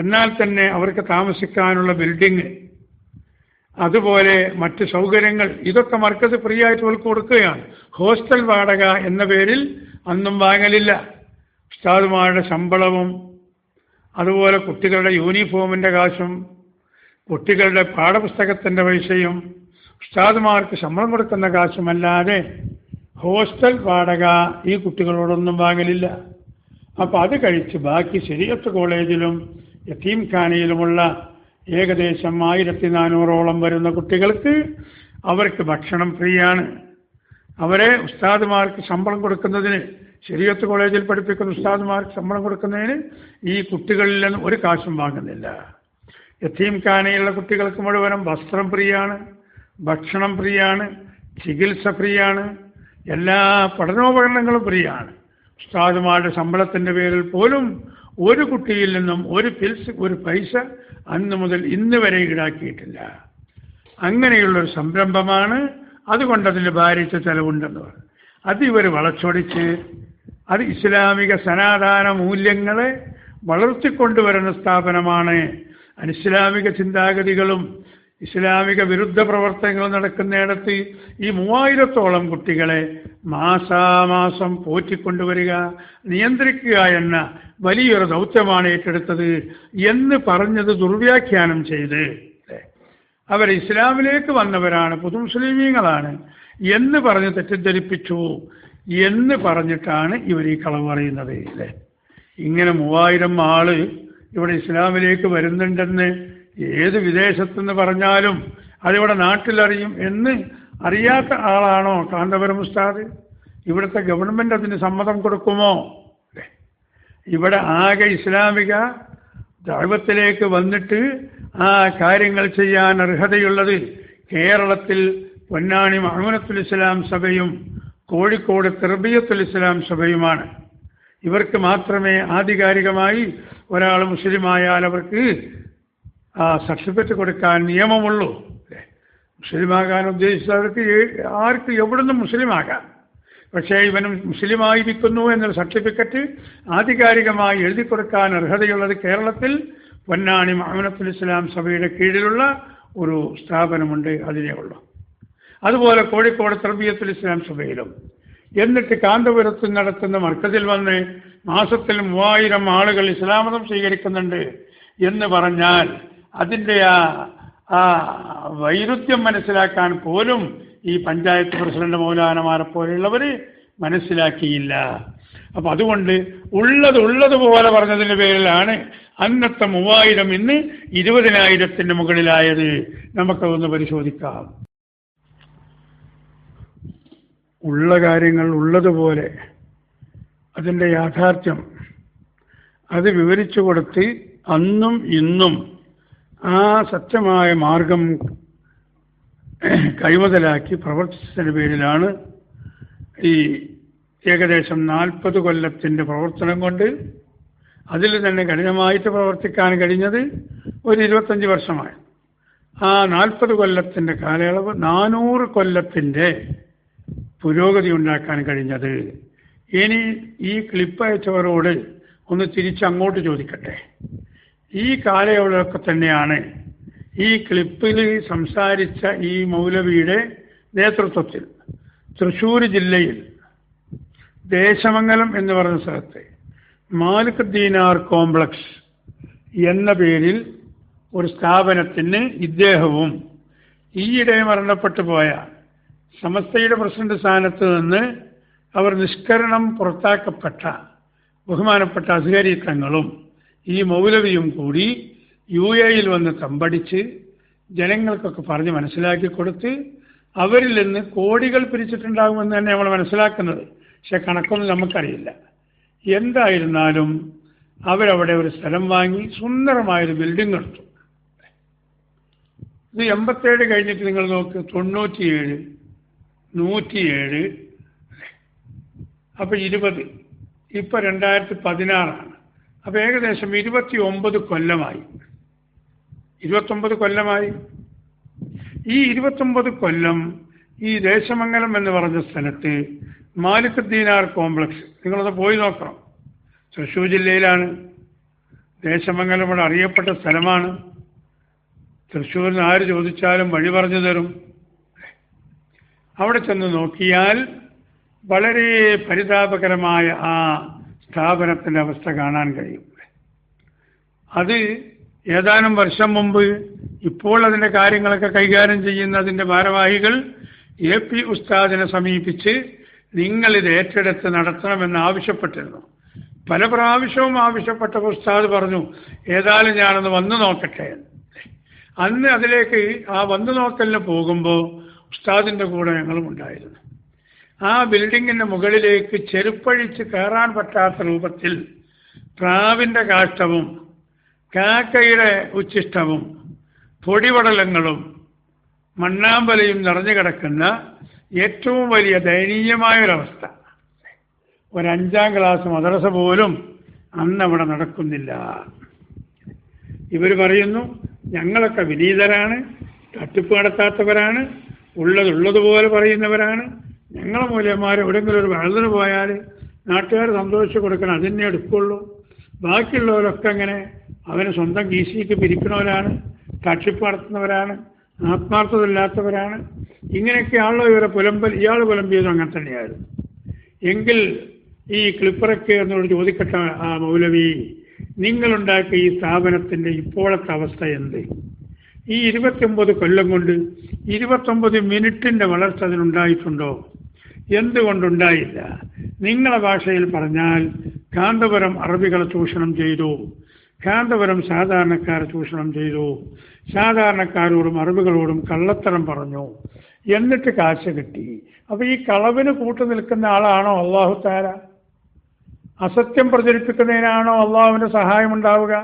എന്നാൽ തന്നെ അവർക്ക് താമസിക്കാനുള്ള ബിൽഡിങ്, അതുപോലെ മറ്റ് സൗകര്യങ്ങൾ, ഇതൊക്കെ മർക്കസ് ഫ്രീ ആയിട്ട് അവർക്ക് കൊടുക്കുകയാണ്. ഹോസ്റ്റൽ വാടക എന്ന പേരിൽ അന്നും വാങ്ങലില്ല. ഉസ്താദുമാരുടെ ശമ്പളവും അതുപോലെ കുട്ടികളുടെ യൂണിഫോമിൻ്റെ കാശും കുട്ടികളുടെ പാഠപുസ്തകത്തിൻ്റെ പൈസയും ഉസ്താദുമാർക്ക് ശമ്പളം കൊടുക്കുന്ന കാശുമല്ലാതെ ഹോസ്റ്റൽ വാടക ഈ കുട്ടികളോടൊന്നും വാങ്ങലില്ല. അപ്പോൾ അത് കഴിച്ച് ബാക്കി ശരീഅത്ത് കോളേജിലും യതീംഖാനയിലുമുള്ള ഏകദേശം 1400-ഓളം വരുന്ന കുട്ടികൾക്ക് അവർക്ക് ഭക്ഷണം ഫ്രീ ആണ്. അവരെ ഉസ്താദുമാർക്ക് ശമ്പളം കൊടുക്കുന്നതിന്, ശരീഅത്ത് കോളേജിൽ പഠിപ്പിക്കുന്ന ഉസ്താദുമാർക്ക് ശമ്പളം കൊടുക്കുന്നതിന് ഈ കുട്ടികളിൽ നിന്ന് ഒരു കാശും വാങ്ങുന്നില്ല. യതീംഖാനയിലുള്ള കുട്ടികൾക്ക് മുഴുവനും വസ്ത്രം ഫ്രീ ആണ്, ഭക്ഷണം ഫ്രീ ആണ്, ചികിത്സ ഫ്രീ ആണ്, എല്ലാ പഠനോപകരണങ്ങളും ഫ്രീ ആണ്. ഉസ്താദുമാരുടെ ശമ്പളത്തിൻ്റെ പേരിൽ പോലും ഒരു കുട്ടിയിൽ നിന്നും ഒരു പൈസ അന്ന് മുതൽ ഇന്ന് വരെ ഈടാക്കിയിട്ടില്ല. അങ്ങനെയുള്ളൊരു സംരംഭമാണ്. അതുകൊണ്ട് അതിന് ഭാരിച്ച ചെലവുണ്ടെന്ന് പറഞ്ഞു. അത് ഇവർ വളച്ചൊടിച്ച് അത് ഇസ്ലാമിക സനാതന മൂല്യങ്ങളെ വളർത്തിക്കൊണ്ടുവരുന്ന സ്ഥാപനമാണ്. അനിസ്ലാമിക ചിന്താഗതികളും ഇസ്ലാമിക വിരുദ്ധ പ്രവർത്തനങ്ങൾ നടക്കുന്നിടത്ത് ഈ 3000-ഓളം കുട്ടികളെ മാസാമാസം പോറ്റിക്കൊണ്ടുവരിക, നിയന്ത്രിക്കുക എന്ന വലിയൊരു ദൗത്യമാണ് ഏറ്റെടുത്തത് എന്ന് പറഞ്ഞത് ദുർവ്യാഖ്യാനം ചെയ്ത് അവർ ഇസ്ലാമിലേക്ക് വന്നവരാണ്, പുതുമുസ്ലിമീങ്ങളാണ് എന്ന് പറഞ്ഞ് തെറ്റിദ്ധരിപ്പിച്ചു എന്ന് പറഞ്ഞിട്ടാണ് ഇവർ ഈ കളവ് പറയുന്നത് അല്ലേ. ഇങ്ങനെ 3000 ആള് ഇവിടെ ഇസ്ലാമിലേക്ക് വരുന്നുണ്ടെന്ന് ഏത് വിദേശത്തെന്ന് പറഞ്ഞാലും അതിവിടെ നാട്ടിലറിയും എന്ന് അറിയാത്ത ആളാണോ കാന്തപുരം ഉസ്താദ്? ഇവിടുത്തെ ഗവൺമെൻറ് അതിന് സമ്മതം കൊടുക്കുമോ? ഇവിടെ ആകെ ഇസ്ലാമിക ദഅവത്തിലേക്ക് വന്നിട്ട് ആ കാര്യങ്ങൾ ചെയ്യാൻ അർഹതയുള്ളത് കേരളത്തിൽ പൊന്നാനി മഅ്മുനത്തുൽ ഇസ്ലാം സഭയും കോഴിക്കോട് തർബിയത്തുൽ ഇസ്ലാം സഭയുമാണ്. ഇവർക്ക് മാത്രമേ ആധികാരികമായി ഒരാൾ മുസ്ലിമായാൽ അവർക്ക് ആ സർട്ടിഫിക്കറ്റ് കൊടുക്കാൻ നിയമമുള്ളൂ. മുസ്ലിമാകാൻ ഉദ്ദേശിച്ചവർക്ക് ആർക്ക് എവിടുന്നും മുസ്ലിമാകാം. പക്ഷേ ഇവനും മുസ്ലിമായിരിക്കുന്നു എന്നൊരു സർട്ടിഫിക്കറ്റ് ആധികാരികമായി എഴുതി കൊടുക്കാൻ അർഹതയുള്ളത് കേരളത്തിൽ പൊന്നാനി മഅ്മുനത്തുൽ ഇസ്ലാം സഭയുടെ കീഴിലുള്ള ഒരു സ്ഥാപനമുണ്ട്, അതിനേ ഉള്ളൂ. അതുപോലെ കോഴിക്കോട് തർബിയത്തുൽ ഇസ്ലാം സഭയിലും. എന്നിട്ട് കാന്തപുരത്ത് നടത്തുന്ന മർക്കസിൽ വന്ന് മാസത്തിൽ 3000 ആളുകൾ ഇസ്ലാമതം സ്വീകരിക്കുന്നുണ്ട് എന്ന് പറഞ്ഞാൽ അതിൻ്റെ ആ വൈരുദ്ധ്യം മനസ്സിലാക്കാൻ പോലും ഈ പഞ്ചായത്ത് പ്രസിഡന്റ് മൗലാനമാരെ പോലെയുള്ളവർ മനസ്സിലാക്കിയില്ല. അപ്പം അതുകൊണ്ട് ഉള്ളതുപോലെ പറഞ്ഞതിൻ്റെ പേരിലാണ് അന്നത്തെ 3000 ഇന്ന് 20,000-ന് മുകളിലായത്. നമുക്കതൊന്ന് പരിശോധിക്കാം. ഉള്ള കാര്യങ്ങൾ ഉള്ളതുപോലെ അതിൻ്റെ യാഥാർത്ഥ്യം അത് വിവരിച്ചു കൊടുത്ത് അന്നും ഇന്നും ആ സത്യമായ മാർഗം കൈമുതലാക്കി പ്രവർത്തിച്ചതിൻ്റെ പേരിലാണ് ഈ ഏകദേശം 40 കൊല്ലത്തിൻ്റെ പ്രവർത്തനം കൊണ്ട് അതിൽ തന്നെ കഠിനമായിട്ട് പ്രവർത്തിക്കാൻ കഴിഞ്ഞത് ഒരു 25 വർഷമായി. ആ 40 കൊല്ലത്തിൻ്റെ കാലയളവ് 400 കൊല്ലത്തിൻ്റെ പുരോഗതി ഉണ്ടാക്കാൻ കഴിഞ്ഞത്. ഇനി ഈ ക്ലിപ്പ് അയച്ചവരോട് ഒന്ന് തിരിച്ചങ്ങോട്ട് ചോദിക്കട്ടെ. ഈ കാലയളവിലൊക്കെ തന്നെയാണ് ഈ ക്ലിപ്പിൽ സംസാരിച്ച ഈ മൗലവിയുടെ നേതൃത്വത്തിൽ തൃശ്ശൂർ ജില്ലയിൽ ദേശമംഗലം എന്ന് പറയുന്ന സ്ഥലത്ത് മാലിക് ദീനാർ കോംപ്ലക്സ് എന്ന പേരിൽ ഒരു സ്ഥാപനത്തിന് ഇദ്ദേഹവും ഈയിടെ മരണപ്പെട്ടു പോയ സമസ്തയുടെ പ്രസിഡന്റ് സ്ഥാനത്ത് നിന്ന് അവർ നിഷ്കരണം പുറത്താക്കപ്പെട്ട ബഹുമാനപ്പെട്ട അസ്ഹരി തങ്ങളും ഈ മൗലവിയും കൂടി UAE വന്ന് തമ്പടിച്ച് ജനങ്ങൾക്കൊക്കെ പറഞ്ഞ് മനസ്സിലാക്കി കൊടുത്ത് അവരിൽ നിന്ന് കോടികൾ പിരിച്ചിട്ടുണ്ടാകുമെന്ന് തന്നെ നമ്മൾ മനസ്സിലാക്കുന്നത്. പക്ഷെ കണക്കൊന്നും നമുക്കറിയില്ല. എന്തായിരുന്നാലും അവരവിടെ ഒരു സ്ഥലം വാങ്ങി സുന്ദരമായൊരു ബിൽഡിംഗ് എടുത്തു. ഇത് 87 കഴിഞ്ഞിട്ട് നിങ്ങൾ നോക്ക്, 97, 107, അപ്പോൾ 20, ഇപ്പോൾ 2016. അപ്പോൾ ഏകദേശം 29 കൊല്ലമായി. 29 കൊല്ലമായി. ഈ 29 കൊല്ലം ഈ ദേശമംഗലം എന്ന് പറഞ്ഞ സ്ഥലത്ത് മാലിക് ദീനാർ കോംപ്ലക്സ് നിങ്ങളത് പോയി നോക്കണം. തൃശ്ശൂർ ജില്ലയിലാണ്. ദേശമംഗലം ഇവിടെ അറിയപ്പെട്ട സ്ഥലമാണ്. തൃശ്ശൂരിന് ആര് ചോദിച്ചാലും വഴി പറഞ്ഞു തരും. അവിടെ ചെന്ന് നോക്കിയാൽ വളരെ പരിതാപകരമായ ആ സ്ഥാപനത്തിൻ്റെ അവസ്ഥ കാണാൻ കഴിയും. അത് ഏതാനും വർഷം മുമ്പ് ഇപ്പോൾ അതിൻ്റെ കാര്യങ്ങളൊക്കെ കൈകാര്യം ചെയ്യുന്ന അതിൻ്റെ ഭാരവാഹികൾ AP ഉസ്താദിനെ സമീപിച്ച് നിങ്ങളിത് ഏറ്റെടുത്ത് നടത്തണമെന്ന് ആവശ്യപ്പെട്ടിരുന്നു. പല പ്രാവശ്യവും ആവശ്യപ്പെട്ട ഉസ്താദ് പറഞ്ഞു ഏതായാലും ഞാനൊന്ന് വന്നു നോക്കട്ടെ. അന്ന് അതിലേക്ക് ആ വന്നു നോക്കലിന് പോകുമ്പോൾ ഉസ്താദിൻ്റെ കൂടെ ഞങ്ങളും ഉണ്ടായിരുന്നു. ആ ബിൽഡിങ്ങിൻ്റെ മുകളിലേക്ക് ചെരുപ്പഴിച്ച് കയറാൻ പറ്റാത്ത രൂപത്തിൽ പ്രാവിൻ്റെ കാഷ്ടവും കാക്കയുടെ ഉച്ഛിഷ്ടവും പൊടിപടലങ്ങളും മണ്ണാമ്പലയും നിറഞ്ഞു കിടക്കുന്ന ഏറ്റവും വലിയ ദയനീയമായൊരവസ്ഥ. ഒരു 5ാം ക്ലാസ് മദ്രസ പോലും അന്നവിടെ നടക്കുന്നില്ല. ഇവർ പറയുന്നു ഞങ്ങളൊക്കെ വിനീതരാണ്, തട്ടിപ്പ് നടത്താത്തവരാണ്, ഉള്ളതുപോലെ പറയുന്നവരാണ്. ഞങ്ങളെ മൂല്യന്മാർ എവിടെയെങ്കിലും ഒരു വെള്ളത്തിന് പോയാൽ നാട്ടുകാർ സന്തോഷിച്ച് കൊടുക്കണം, അതിനെ എടുക്കുള്ളൂ. ബാക്കിയുള്ളവരൊക്കെ അങ്ങനെ അവന് സ്വന്തം കീശിക്ക് പിരിക്കുന്നവരാണ്, തട്ടിപ്പ് നടത്തുന്നവരാണ്. ആത്മാർത്ഥതയില്ലാത്തവരാണ്. ഇങ്ങനെയൊക്കെയാണല്ലോ ഇവരെ ഇയാൾ പുലമ്പിയതും അങ്ങനെ തന്നെയായിരുന്നു. എങ്കിൽ ഈ ക്ലിപ്പറൊക്കെ എന്നോട് ചോദിക്കട്ടെ, ആ മൗലവി, നിങ്ങളുണ്ടാക്കിയ ഈ സ്ഥാപനത്തിൻ്റെ ഇപ്പോഴത്തെ അവസ്ഥ എന്ത്? ഈ 29 കൊല്ലം കൊണ്ട് 29 മിനിറ്റിൻ്റെ വളർച്ച അതിനുണ്ടായിട്ടുണ്ടോ? എന്തുകൊണ്ടുണ്ടായില്ല? നിങ്ങളെ ഭാഷയിൽ പറഞ്ഞാൽ കാന്തപുരം അറബികളെ ചൂഷണം ചെയ്തു, കാന്തപുരം സാധാരണക്കാരെ ചൂഷണം ചെയ്തു, സാധാരണക്കാരോടും അറബികളോടും കള്ളത്തരം പറഞ്ഞു, എന്നിട്ട് കാശ് കിട്ടി. അപ്പോൾ ഈ കളവിന് കൂട്ടു നിൽക്കുന്ന ആളാണോ അല്ലാഹു തആല? അസത്യം പ്രചരിപ്പിക്കുന്നതിനാണോ അള്ളാഹുവിൻ്റെ സഹായം ഉണ്ടാവുക?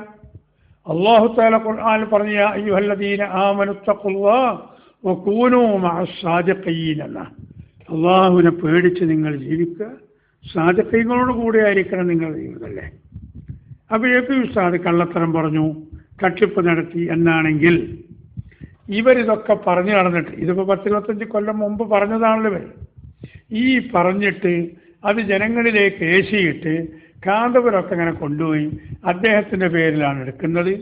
അല്ലാഹു തആല ഖുർആനിൽ പറഞ്ഞു, യാ അയ്യുഹല്ലദീന ആമനു തഖുല്ലാഹ വകൂനൂ മഅസ്സാദിഖീൻ എന്ന. അള്ളാഹുവിനെ പേടിച്ച് നിങ്ങൾ ജീവിക്കുക, സാദിഖീങ്ങളോട് കൂടെ ആയിരിക്കണം നിങ്ങളുടെ ജീവിതമല്ലേ. അപ്പോൾ എ പി ഉസ്താദ് കള്ളത്തരം പറഞ്ഞു, തട്ടിപ്പ് നടത്തി എന്നാണെങ്കിൽ ഇവരിതൊക്കെ പറഞ്ഞു നടന്നിട്ട്, ഇതിപ്പോൾ 10-25 കൊല്ലം മുമ്പ് പറഞ്ഞതാണല്ലോ ഇവർ. ഈ പറഞ്ഞിട്ട് അത് ജനങ്ങളിലേക്ക് ഏശിയിട്ട് കാന്തപുരമൊക്കെ അങ്ങനെ കൊണ്ടുപോയി അദ്ദേഹത്തിൻ്റെ പേരിലാണ് എടുക്കുന്നത്.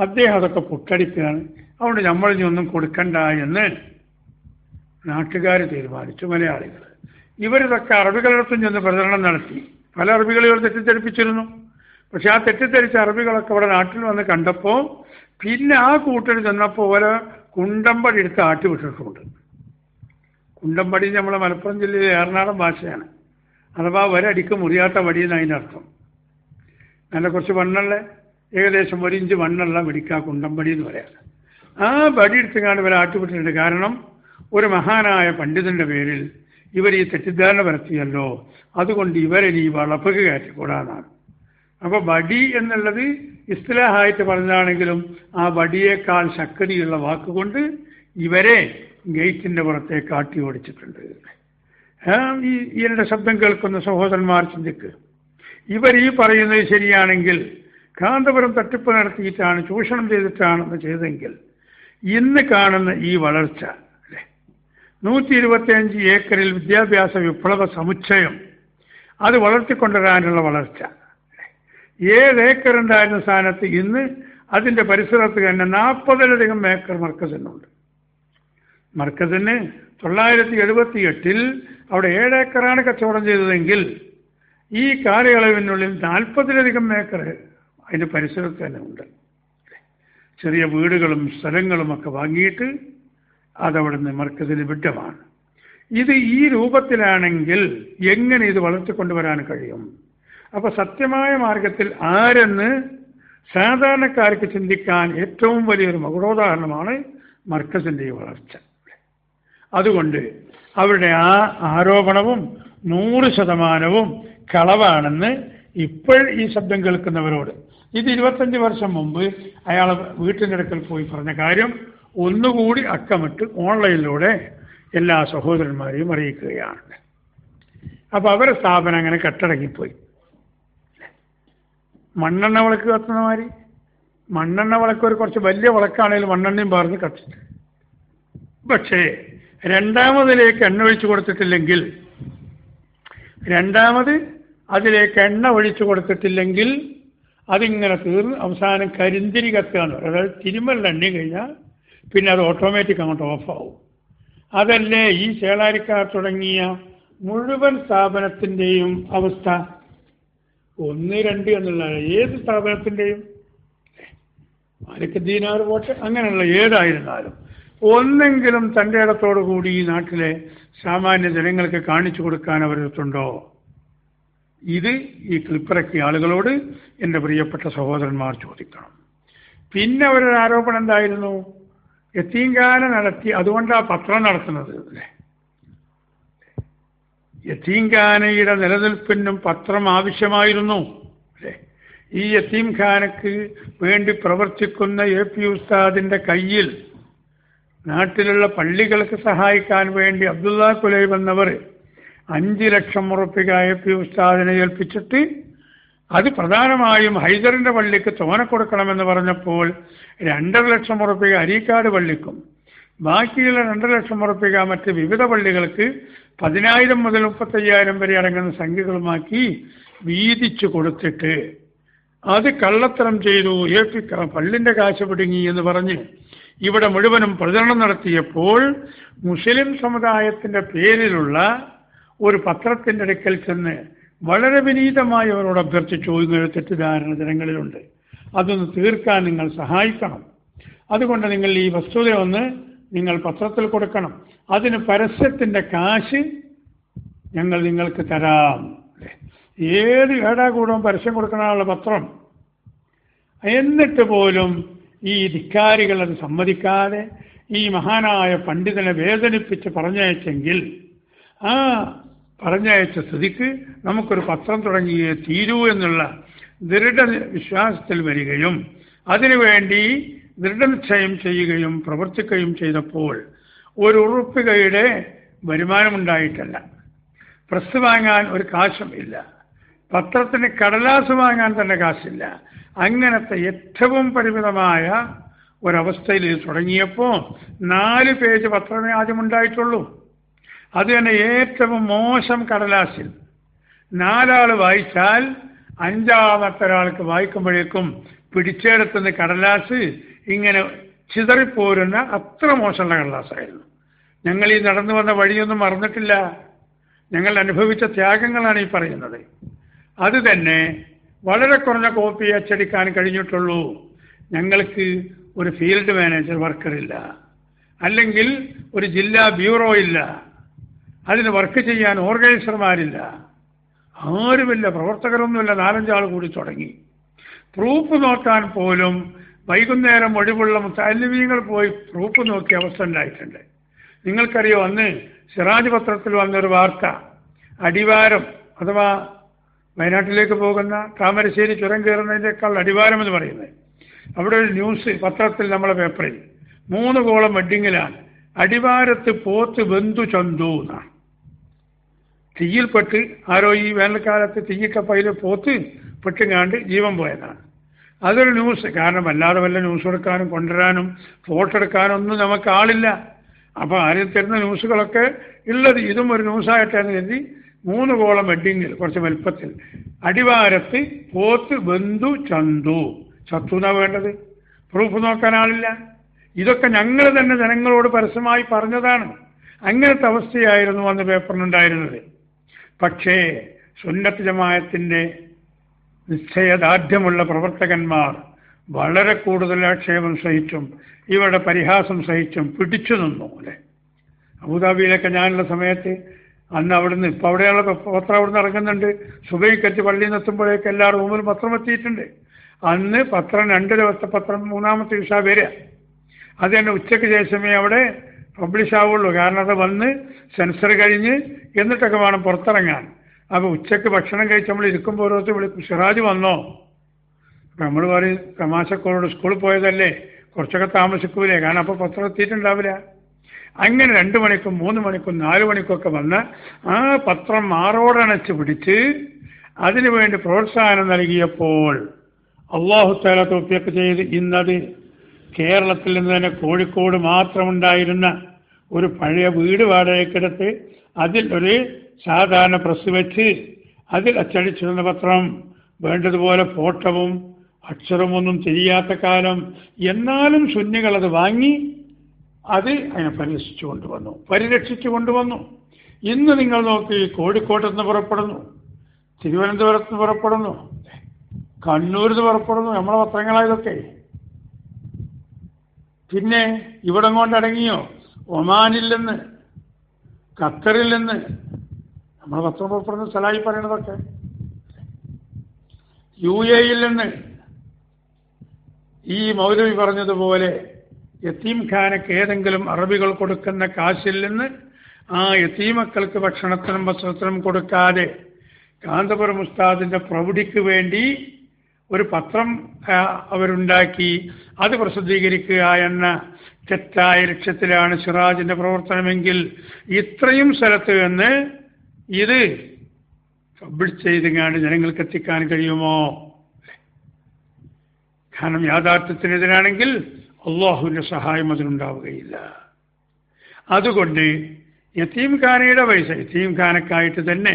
അദ്ദേഹം അതൊക്കെ പുട്ടടിക്കുകയാണ്. അതുകൊണ്ട് നമ്മളിനി ഒന്നും കൊടുക്കണ്ട എന്ന് നാട്ടുകാർ തീരുമാനിച്ചു, മലയാളികൾ. ഇവരിതൊക്കെ അറബികളിടത്തും ചെന്ന് പ്രചരണം നടത്തി. പല അറബികൾ തെറ്റിദ്ധരിപ്പിച്ചിരുന്നു. പക്ഷെ ആ തെറ്റിദ്ധരിച്ച അറബികളൊക്കെ ഇവിടെ നാട്ടിൽ വന്ന് കണ്ടപ്പോൾ പിന്നെ ആ കൂട്ടർ ചെന്നപ്പോൾ ഓരോ കുണ്ടമ്പടി എടുത്ത് ആട്ടി വിട്ടിട്ടുണ്ട്. കുണ്ടമ്പടി നമ്മളെ മലപ്പുറം ജില്ലയിലെ ഏറനാടൻ ഭാഷയാണ്. അഥവാ ഒരടിക്ക് മുറിയാത്ത വടി എന്ന് അതിനർത്ഥം. നല്ല കുറച്ച് വണ്ണുള്ള, ഏകദേശം 1 ഇഞ്ച് വണ്ണുള്ള വടിക്കാ കുണ്ടമ്പടി എന്ന് പറയാം. ആ വടി എടുത്തുകൊണ്ട് ഇവരെ ആട്ടിവിട്ടിട്ടുണ്ട്. കാരണം ഒരു മഹാനായ പണ്ഡിതന്റെ പേരിൽ ഇവർ ഈ തെറ്റിദ്ധാരണ പരത്തിയല്ലോ, അതുകൊണ്ട് ഇവരെ ഈ വളപ്പക്ക് കയറ്റിക്കൂടാന്നാണ്. അപ്പോൾ വടി എന്നുള്ളത് ഇസ്തിലാഹായിട്ട് പറഞ്ഞതാണെങ്കിലും ആ വടിയേക്കാൾ ശക്തിയുള്ള വാക്കുകൊണ്ട് ഇവരെ ഗേറ്റിൻ്റെ പുറത്തേക്ക് ആട്ടി ഓടിച്ചിട്ടുണ്ട്. ഈ എൻ്റെ ശബ്ദം കേൾക്കുന്ന സഹോദരന്മാർ ചിന്തിക്ക്, ഇവർ ഈ പറയുന്നത് ശരിയാണെങ്കിൽ, കാന്തപുരം തട്ടിപ്പ് നടത്തിയിട്ടാണ്, ചൂഷണം ചെയ്തിട്ടാണെന്ന് ചെയ്തെങ്കിൽ ഇന്ന് കാണുന്ന ഈ വളർച്ച, 125 ഏക്കറിൽ വിദ്യാഭ്യാസ വിപ്ലവ സമുച്ചയം, അത് വളർത്തിക്കൊണ്ടുവരാനുള്ള വളർച്ച, 7 ഏക്കർ ഉണ്ടായിരുന്ന സ്ഥാനത്ത് ഇന്ന് അതിൻ്റെ പരിസരത്ത് തന്നെ 40-ലധികം ഏക്കർ മർക്കസിനുണ്ട്. മർക്കസിന് 978-ൽ അവിടെ 7 ഏക്കറാണ് കച്ചവടം ചെയ്തതെങ്കിൽ ഈ കാലയളവിനുള്ളിൽ 40-ലധികം ഏക്കർ അതിൻ്റെ പരിസരത്ത് തന്നെ ഉണ്ട്. ചെറിയ വീടുകളും സ്ഥലങ്ങളും ഒക്കെ വാങ്ങിയിട്ട് അതവിടെ നിന്ന് മർക്കസിന് വിട്ടമാണ്. ഇത് ഈ രൂപത്തിലാണെങ്കിൽ എങ്ങനെ ഇത് വളർത്തിക്കൊണ്ടുവരാൻ കഴിയും? അപ്പോൾ സത്യമായ മാർഗത്തിൽ ആരെന്ന് സാധാരണക്കാർക്ക് ചിന്തിക്കാൻ ഏറ്റവും വലിയൊരു മകുടോദാഹരണമാണ് മർക്കസിൻ്റെ ഈ വളർച്ച. അതുകൊണ്ട് അവരുടെ ആ ആരോപണവും 100% കളവാണെന്ന് ഇപ്പോൾ ഈ ശബ്ദം കേൾക്കുന്നവരോട്, ഇത് 25 വർഷം മുമ്പ് അയാൾ വീട്ടിൻ്റെ അടുക്കൽ പോയി പറഞ്ഞ കാര്യം ഒന്നുകൂടി അക്കമിട്ട് ഓൺലൈനിലൂടെ എല്ലാ സഹോദരന്മാരെയും അറിയിക്കുകയാണ്. അപ്പോൾ അവരുടെ സ്ഥാപനം അങ്ങനെ കെട്ടടങ്ങിപ്പോയി. മണ്ണെണ്ണ വിളക്ക് കത്തുന്ന മാതിരി, മണ്ണെണ്ണ വിളക്ക് ഒരു കുറച്ച് വലിയ വിളക്കാണെങ്കിലും മണ്ണെണ്ണയും പാർന്ന് കത്തിട്ട്, പക്ഷേ രണ്ടാമതിലേക്ക് എണ്ണ ഒഴിച്ചു കൊടുത്തിട്ടില്ലെങ്കിൽ, അതിങ്ങനെ തീർന്ന് അവസാനം കരിന്തിരി കത്തുകയാണ്. അതായത് തിരുമലിൻ്റെ എണ്ണ കഴിഞ്ഞാൽ പിന്നെ അത് ഓട്ടോമാറ്റിക് അങ്ങോട്ട് ഓഫാവും. അതല്ലേ ഈ ചേളാരിക്കാർ തുടങ്ങിയ മുഴുവൻ സ്ഥാപനത്തിൻ്റെയും അവസ്ഥ. 1, 2 എന്നുള്ള ഏത് സ്ഥാപനത്തിൻ്റെയും, മാലിക് ദീനാർ പോട്ടെ, അങ്ങനെയുള്ള ഏതായിരുന്നാലും ഒന്നെങ്കിലും തൻ്റെ ഇടത്തോടു കൂടി ഈ നാട്ടിലെ സാമാന്യ ജനങ്ങൾക്ക് കാണിച്ചു കൊടുക്കാൻ അവരെത്തുണ്ടോ? ഇത് ഈ ക്ലിപ്പിറക്കിയ ആളുകളോട് എൻ്റെ പ്രിയപ്പെട്ട സഹോദരന്മാർ ചോദിക്കണം. പിന്നെ അവരുടെ ആരോപണം എന്തായിരുന്നു? യതീംഖാന നടത്തി, അതുകൊണ്ടാണ് പത്രം നടത്തുന്നത്. യതീംഖാനയുടെ നിലനിൽപ്പിനും പത്രം ആവശ്യമായിരുന്നു. ഈ യതീംഖാനക്ക് വേണ്ടി പ്രവർത്തിക്കുന്ന എ പി ഉസ്താദിൻ്റെ കയ്യിൽ നാട്ടിലുള്ള പള്ളികൾക്ക് സഹായിക്കാൻ വേണ്ടി അബ്ദുള്ള കുലൈബ് എന്നവർ 5 ലക്ഷം ഉറുപ്പിക എ പി ഉസ്താദിനെ ഏൽപ്പിച്ചിട്ട് അത് പ്രധാനമായും ഹൈദറിൻ്റെ പള്ളിക്ക് തോനെ കൊടുക്കണമെന്ന് പറഞ്ഞപ്പോൾ 2.5 ലക്ഷം ഉറുപ്പിക അരീക്കാട് പള്ളിക്കും ബാക്കിയുള്ള 2 ലക്ഷം ഉറുപ്പിക മറ്റ് വിവിധ പള്ളികൾക്ക് 10,000 മുതൽ 35,000 വരെ അടങ്ങുന്ന സംഖ്യകളുമാക്കി വീതിച്ചു കൊടുത്തിട്ട് അത് കള്ളത്തരം ചെയ്തു, പള്ളിൻ്റെ കാശ് പിടുങ്ങി എന്ന് പറഞ്ഞ് ഇവിടെ മുഴുവനും പ്രചരണം നടത്തിയപ്പോൾ മുസ്ലിം സമുദായത്തിൻ്റെ പേരിലുള്ള ഒരു പത്രത്തിൻ്റെ അടുക്കൽ ചെന്ന് വളരെ വിനീതമായി അവരോട് അഭ്യർത്ഥിച്ചു, ഇങ്ങനെ തെറ്റിദ്ധാരണ ജനങ്ങളിലുണ്ട്, അതൊന്ന് തീർക്കാൻ നിങ്ങൾ സഹായിക്കണം. അതുകൊണ്ട് നിങ്ങൾ ഈ വസ്തുത ഒന്ന് നിങ്ങൾ പത്രത്തിൽ കൊടുക്കണം, അതിന് പരസ്യത്തിൻ്റെ കാശ് ഞങ്ങൾ നിങ്ങൾക്ക് തരാം. ഏത് ഏടാകൂടവും പരസ്യം കൊടുക്കാനുള്ള പത്രം. എന്നിട്ട് പോലും ഈ ധിക്കാരികൾ അത് സമ്മതിക്കാതെ ഈ മഹാനായ പണ്ഡിതനെ വേദനിപ്പിച്ച് പറഞ്ഞയച്ചെങ്കിൽ ആ പറഞ്ഞയച്ച സ്ഥിതിക്ക് നമുക്കൊരു പത്രം തുടങ്ങിയേ തീരൂ എന്നുള്ള ദൃഢവിശ്വാസത്തിൽ വരികയും അതിനുവേണ്ടി ദൃഢനിശ്ചയം ചെയ്യുകയും പ്രവർത്തിക്കുകയും ചെയ്തപ്പോൾ ഒരു ഉറുപ്പികയുടെ വരുമാനമുണ്ടായിട്ടല്ല, പ്രസ് വാങ്ങാൻ ഒരു കാശും ഇല്ല, പത്രത്തിന് കടലാസ് വാങ്ങാൻ തന്നെ കാശില്ല. അങ്ങനത്തെ ഏറ്റവും പരിമിതമായ ഒരവസ്ഥയിൽ തുടങ്ങിയപ്പോൾ 4 പേജ് പത്രമേ ആദ്യം ഉണ്ടായിട്ടുള്ളൂ. അത് തന്നെ ഏറ്റവും മോശം കടലാസിൽ 4 ആൾ വായിച്ചാൽ 5-ാമത്തെ ഒരാൾക്ക് വായിക്കുമ്പോഴേക്കും പിടിച്ചെടുത്തുന്ന കടലാസ് ഇങ്ങനെ ചിതറിപ്പോരുന്ന അത്ര മോശമുള്ള കടലാസായിരുന്നു. ഞങ്ങൾ ഈ നടന്നു വന്ന വഴിയൊന്നും മറന്നിട്ടില്ല. ഞങ്ങൾ അനുഭവിച്ച ത്യാഗങ്ങളാണ് ഈ പറയുന്നത്. അത് തന്നെ വളരെ കുറഞ്ഞ കോപ്പി അച്ചടിക്കാൻ കഴിഞ്ഞിട്ടുള്ളൂ. ഞങ്ങൾക്ക് ഒരു ഫീൽഡ് മാനേജർ വർക്കറില്ല, അല്ലെങ്കിൽ ഒരു ജില്ലാ ബ്യൂറോ ഇല്ല, അതിന് വർക്ക് ചെയ്യാൻ ഓർഗനൈസർമാരില്ല, ആരുമില്ല, പ്രവർത്തകരൊന്നുമില്ല. 4-5 ആൾ കൂടി തുടങ്ങി. പ്രൂഫ് നോക്കാൻ പോലും വൈകുന്നേരം ഒഴിവുള്ള മുത്തഅല്ലിമീങ്ങൾ പോയി പ്രൂഫ് നോക്കിയ അവസ്ഥ ഉണ്ടായിട്ടുണ്ട്. നിങ്ങൾക്കറിയോ, അന്ന് സിറാജ് പത്രത്തിൽ വന്നൊരു വാർത്ത, അടിവാരം അഥവാ വയനാട്ടിലേക്ക് പോകുന്ന താമരശ്ശേരി ചുരം കയറുന്നതിനേക്കാൾ അടിവാരം എന്ന് പറയുന്നത്, അവിടെ ഒരു ന്യൂസ് പത്രത്തിൽ നമ്മളെ പേപ്പറിൽ 3 കോളം വെഡ്ഡിങ്ങിലാണ്, അടിവാരത്ത് പോത്ത് ബന്ധു ചന്തു എന്നാണ്. തീയിൽപ്പെട്ട് ആരോ ഈ വേനൽക്കാലത്ത് തീയിക്കപ്പയിൽ പോത്ത് പെട്ടുങ്ങാണ്ട് ജീവൻ പോയതാണ്. അതൊരു ന്യൂസ്. കാരണം അല്ലാതെ വല്ല ന്യൂസ് എടുക്കാനും കൊണ്ടുവരാനും ഫോട്ടോ എടുക്കാനും ഒന്നും നമുക്ക് ആളില്ല. അപ്പോൾ ആരും തരുന്ന ന്യൂസുകളൊക്കെ ഉള്ളത് ഇതും ഒരു ന്യൂസായിട്ടാണ് കരുതി 3 കോളം വെഡ്ഡിങ്ങിൽ കുറച്ച് വലുപ്പത്തിൽ അടിവാരത്ത് പോത്ത് ബന്ധു ചന്തു. ചത്തുന്നാ വേണ്ടത്, പ്രൂഫ് നോക്കാൻ ആളില്ല. ഇതൊക്കെ ഞങ്ങൾ തന്നെ ജനങ്ങളോട് പരസ്യമായി പറഞ്ഞതാണ്. അങ്ങനത്തെ അവസ്ഥയായിരുന്നു അന്ന് പേപ്പറിനുണ്ടായിരുന്നത്. പക്ഷേ സുന്നത്ത് ജമാഅത്തിൻ്റെ നിശ്ചയദാർഢ്യമുള്ള പ്രവർത്തകന്മാർ വളരെ കൂടുതൽ ആക്ഷേപം സഹിച്ചും ഇവരുടെ പരിഹാസം സഹിച്ചും പിടിച്ചു നിന്നു. അല്ലേ, അബുദാബിയിലൊക്കെ ഞാനുള്ള സമയത്ത് അന്ന് അവിടുന്ന്, ഇപ്പോൾ അവിടെയുള്ള പത്രം അവിടുന്ന് ഇറങ്ങുന്നുണ്ട്. സുബൈക്കറ്റ് പള്ളിയിൽ നിന്ന് എത്തുമ്പോഴേക്ക് എല്ലാ റൂമിലും പത്രം എത്തിയിട്ടുണ്ട്. അന്ന് പത്രം 2 ദിവസത്തെ പത്രം 3-ാമത്തെ ദിവസം വരിക. അത് തന്നെ ഉച്ചയ്ക്ക് ശേഷമേ അവിടെ പബ്ലിഷ് ആവുള്ളൂ. കാരണം അത് വന്ന് സെൻസർ കഴിഞ്ഞ് എന്നിട്ടൊക്കെ വേണം പുറത്തിറങ്ങാൻ. അപ്പോൾ ഉച്ചയ്ക്ക് ഭക്ഷണം കഴിച്ച് നമ്മൾ ഇരിക്കുമ്പോൾ ഓരോരുത്തർ വിളിക്കും, സിറാജ് വന്നോ? അപ്പം നമ്മൾ പറയും തമാശക്കോട് സ്കൂളിൽ പോയതല്ലേ, കുറച്ചൊക്കെ താമസിക്കൂലേ, കാരണം അപ്പോൾ പത്രം എത്തിയിട്ടുണ്ടാവില്ല. അങ്ങനെ 2 മണിക്കും 3 മണിക്കും 4 മണിക്കൊക്കെ വന്ന് ആ പത്രം മാറോടണച്ച് പിടിച്ച് അതിനുവേണ്ടി പ്രോത്സാഹനം നൽകിയപ്പോൾ അല്ലാഹു തആല തൗഫീഖ് ചെയ്ത് ഇന്നത് കേരളത്തിൽ നിന്ന് തന്നെ കോഴിക്കോട് മാത്രമുണ്ടായിരുന്ന ഒരു പഴയ വീട് വാടകയ്ക്കെടുത്ത് അതിൽ ഒരു സാധാരണ പ്രസ് വെച്ച് അതിൽ അച്ചടിച്ചിരുന്ന പത്രം വേണ്ടതുപോലെ ഫോട്ടോവും അക്ഷരമൊന്നും തിരിയാത്ത കാലം, എന്നാലും സുന്നികൾ അത് വാങ്ങി അത് അതിനെ പരിരക്ഷിച്ചു കൊണ്ടുവന്നു. ഇന്ന് നിങ്ങൾ നോക്കി, കോഴിക്കോട്ട് നിന്ന് പുറപ്പെടുന്നു, തിരുവനന്തപുരത്ത് നിന്ന് പുറപ്പെടുന്നു, കണ്ണൂരിൽ നിന്ന് പുറപ്പെടുന്നു, നമ്മളെ പത്രങ്ങളായതൊക്കെ. പിന്നെ ഇവിടെ കൊണ്ടടങ്ങിയോ, ഒമാനിൽ നിന്ന്, ഖത്തറിൽ നിന്ന് നമ്മളെ പത്രം പുറപ്പെടുന്ന സ്ഥലമായി പറയണതൊക്കെ, UAE-യിൽ നിന്ന്. ഈ മൗലവി പറഞ്ഞതുപോലെ യത്തീംഖാനക്ക് ഏതെങ്കിലും അറബികൾ കൊടുക്കുന്ന കാശിൽ നിന്ന് ആ യത്തീമക്കൾക്ക് ഭക്ഷണത്തിനും വസ്ത്രത്തിനും കൊടുക്കാതെ കാന്തപുരം ഉസ്താദിൻ്റെ പ്രൗഢിക്ക് വേണ്ടി ഒരു പത്രം അവരുണ്ടാക്കി അത് പ്രസിദ്ധീകരിക്കുക എന്ന തെറ്റായ ലക്ഷ്യത്തിലാണ് സിറാജിൻ്റെ പ്രവർത്തനമെങ്കിൽ ഇത്രയും സ്ഥലത്ത് നിന്ന് ഇത് പബ്ലിഷ് ചെയ്തെങ്ങാണ്ട് ജനങ്ങൾക്ക് എത്തിക്കാൻ കഴിയുമോ? കാരണം യാഥാർത്ഥ്യത്തിനെതിരാണെങ്കിൽ അള്ളാഹുവിൻ്റെ സഹായം അതിനുണ്ടാവുകയില്ല. അതുകൊണ്ട് യത്തീംഖാനയുടെ പൈസ യത്തീംഖാനക്കായിട്ട് തന്നെ,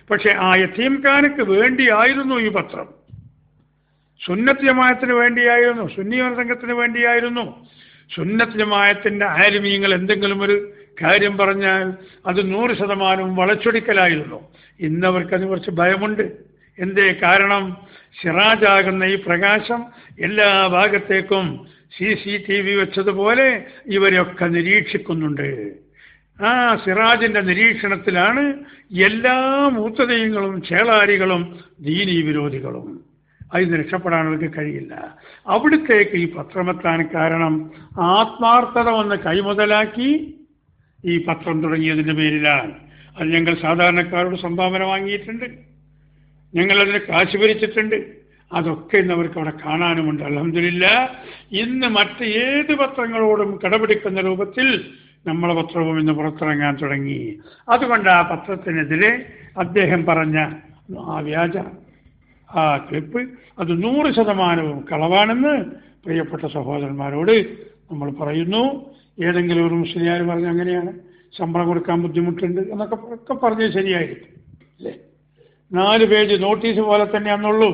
പക്ഷെ ആ യത്തീംഖാനക്ക് വേണ്ടിയായിരുന്നു ഈ പത്രം, സുന്നത്ത് ജമാഅത്തിന് വേണ്ടിയായിരുന്നു, സുന്നി സംഘത്തിന് വേണ്ടിയായിരുന്നു, സുന്നത്ത് ജമാഅത്തിന്റെ ആലിമീങ്ങൾ എന്തെങ്കിലും ഒരു കാര്യം പറഞ്ഞാൽ അത് 100% വളച്ചൊടിക്കലായിരുന്നു. ഇന്നവർക്കത് കുറച്ച് ഭയമുണ്ട്. എന്തേ കാരണം? സിറാജാകുന്ന ഈ പ്രകാശം എല്ലാ ഭാഗത്തേക്കും CCTV വെച്ചതുപോലെ ഇവരെയൊക്കെ നിരീക്ഷിക്കുന്നുണ്ട്. ആ സിറാജിന്റെ നിരീക്ഷണത്തിലാണ് എല്ലാ മൂത്തദൈവങ്ങളും ചേളാരികളും ദീനീ വിരോധികളും. അതിന് രക്ഷപ്പെടാൻ അവർക്ക് കഴിയില്ല. അവിടത്തേക്ക് ഈ പത്രമെത്താൻ കാരണം ആത്മാർത്ഥത വന്ന് കൈമുതലാക്കി ഈ പത്രം തുടങ്ങിയതിൻ്റെ പേരിലാണ്. അത് ഞങ്ങൾ സാധാരണക്കാരോട് സംഭാവന വാങ്ങിയിട്ടുണ്ട്, ഞങ്ങളതിന് കാശ് ഭരിച്ചിട്ടുണ്ട്. അതൊക്കെ ഇന്ന് അവർക്ക് അവിടെ കാണാനുമുണ്ട്. അൽഹംദുലില്ലാ, ഇന്ന് മറ്റ് ഏത് പത്രങ്ങളോടും കടപിടിക്കുന്ന രൂപത്തിൽ നമ്മളെ പത്രവും ഇന്ന് പുറത്തിറങ്ങാൻ തുടങ്ങി. അതുകൊണ്ട് ആ പത്രത്തിനെതിരെ അദ്ദേഹം പറഞ്ഞ ആ ക്ലിപ്പ് അത് 100% കളവാണെന്ന് പ്രിയപ്പെട്ട സഹോദരന്മാരോട് നമ്മൾ പറയുന്നു. ഏതെങ്കിലും ഒരു മുസ്ലിയാർ പറഞ്ഞ് അങ്ങനെയാണ്, ശമ്പളം കൊടുക്കാൻ ബുദ്ധിമുട്ടുണ്ട് എന്നൊക്കെ പറഞ്ഞത് ശരിയായിരിക്കും അല്ലേ? 4 പേജ് നോട്ടീസ് പോലെ തന്നെയാണെന്നുള്ളൂ.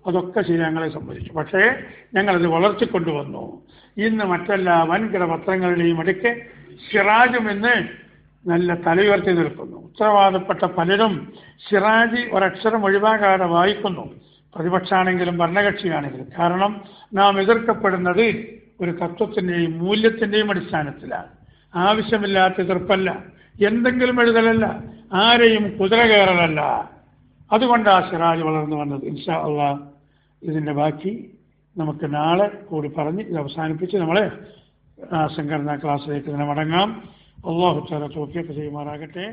അതൊക്കെ ശരി, ഞങ്ങളെ സംബന്ധിച്ചു. പക്ഷേ ഞങ്ങളത് വളർത്തിക്കൊണ്ടുവന്നു. ഇന്ന് മറ്റെല്ലാ വൻകിട പത്രങ്ങളുടെയും അടുക്കെ സിറാജും എന്ന് നല്ല തലയുയർത്തി നിൽക്കുന്നു. ഉത്തരവാദപ്പെട്ട പലരും സിറാജ് ഒരക്ഷരം ഒഴിവാകാതെ വായിക്കുന്നു, പ്രതിപക്ഷാണെങ്കിലും ഭരണകക്ഷിയാണെങ്കിലും. കാരണം നാം എതിർക്കപ്പെടുന്നത് ഒരു തത്വത്തിൻ്റെയും മൂല്യത്തിൻ്റെയും അടിസ്ഥാനത്തിലാണ്. ആവശ്യമില്ലാത്ത എതിർപ്പല്ല, എന്തെങ്കിലും എഴുതലല്ല, ആരെയും കുതിര കയറലല്ല. അതുകൊണ്ട് ആ സിറാജ് വളർന്നു വന്നത്. ഇൻഷാ അള്ളാഹ് ഇതിൻ്റെ ബാക്കി നമുക്ക് നാളെ കൂടി പറഞ്ഞ് ഇത് അവസാനിപ്പിച്ച് നമ്മളെ സംഘടനാ ക്ലാസ്സിലേക്ക് തന്നെ മടങ്ങാം. അള്ളാഹു തആല തൗഫീഖ് ചെയ്യുമാറാകട്ടെ.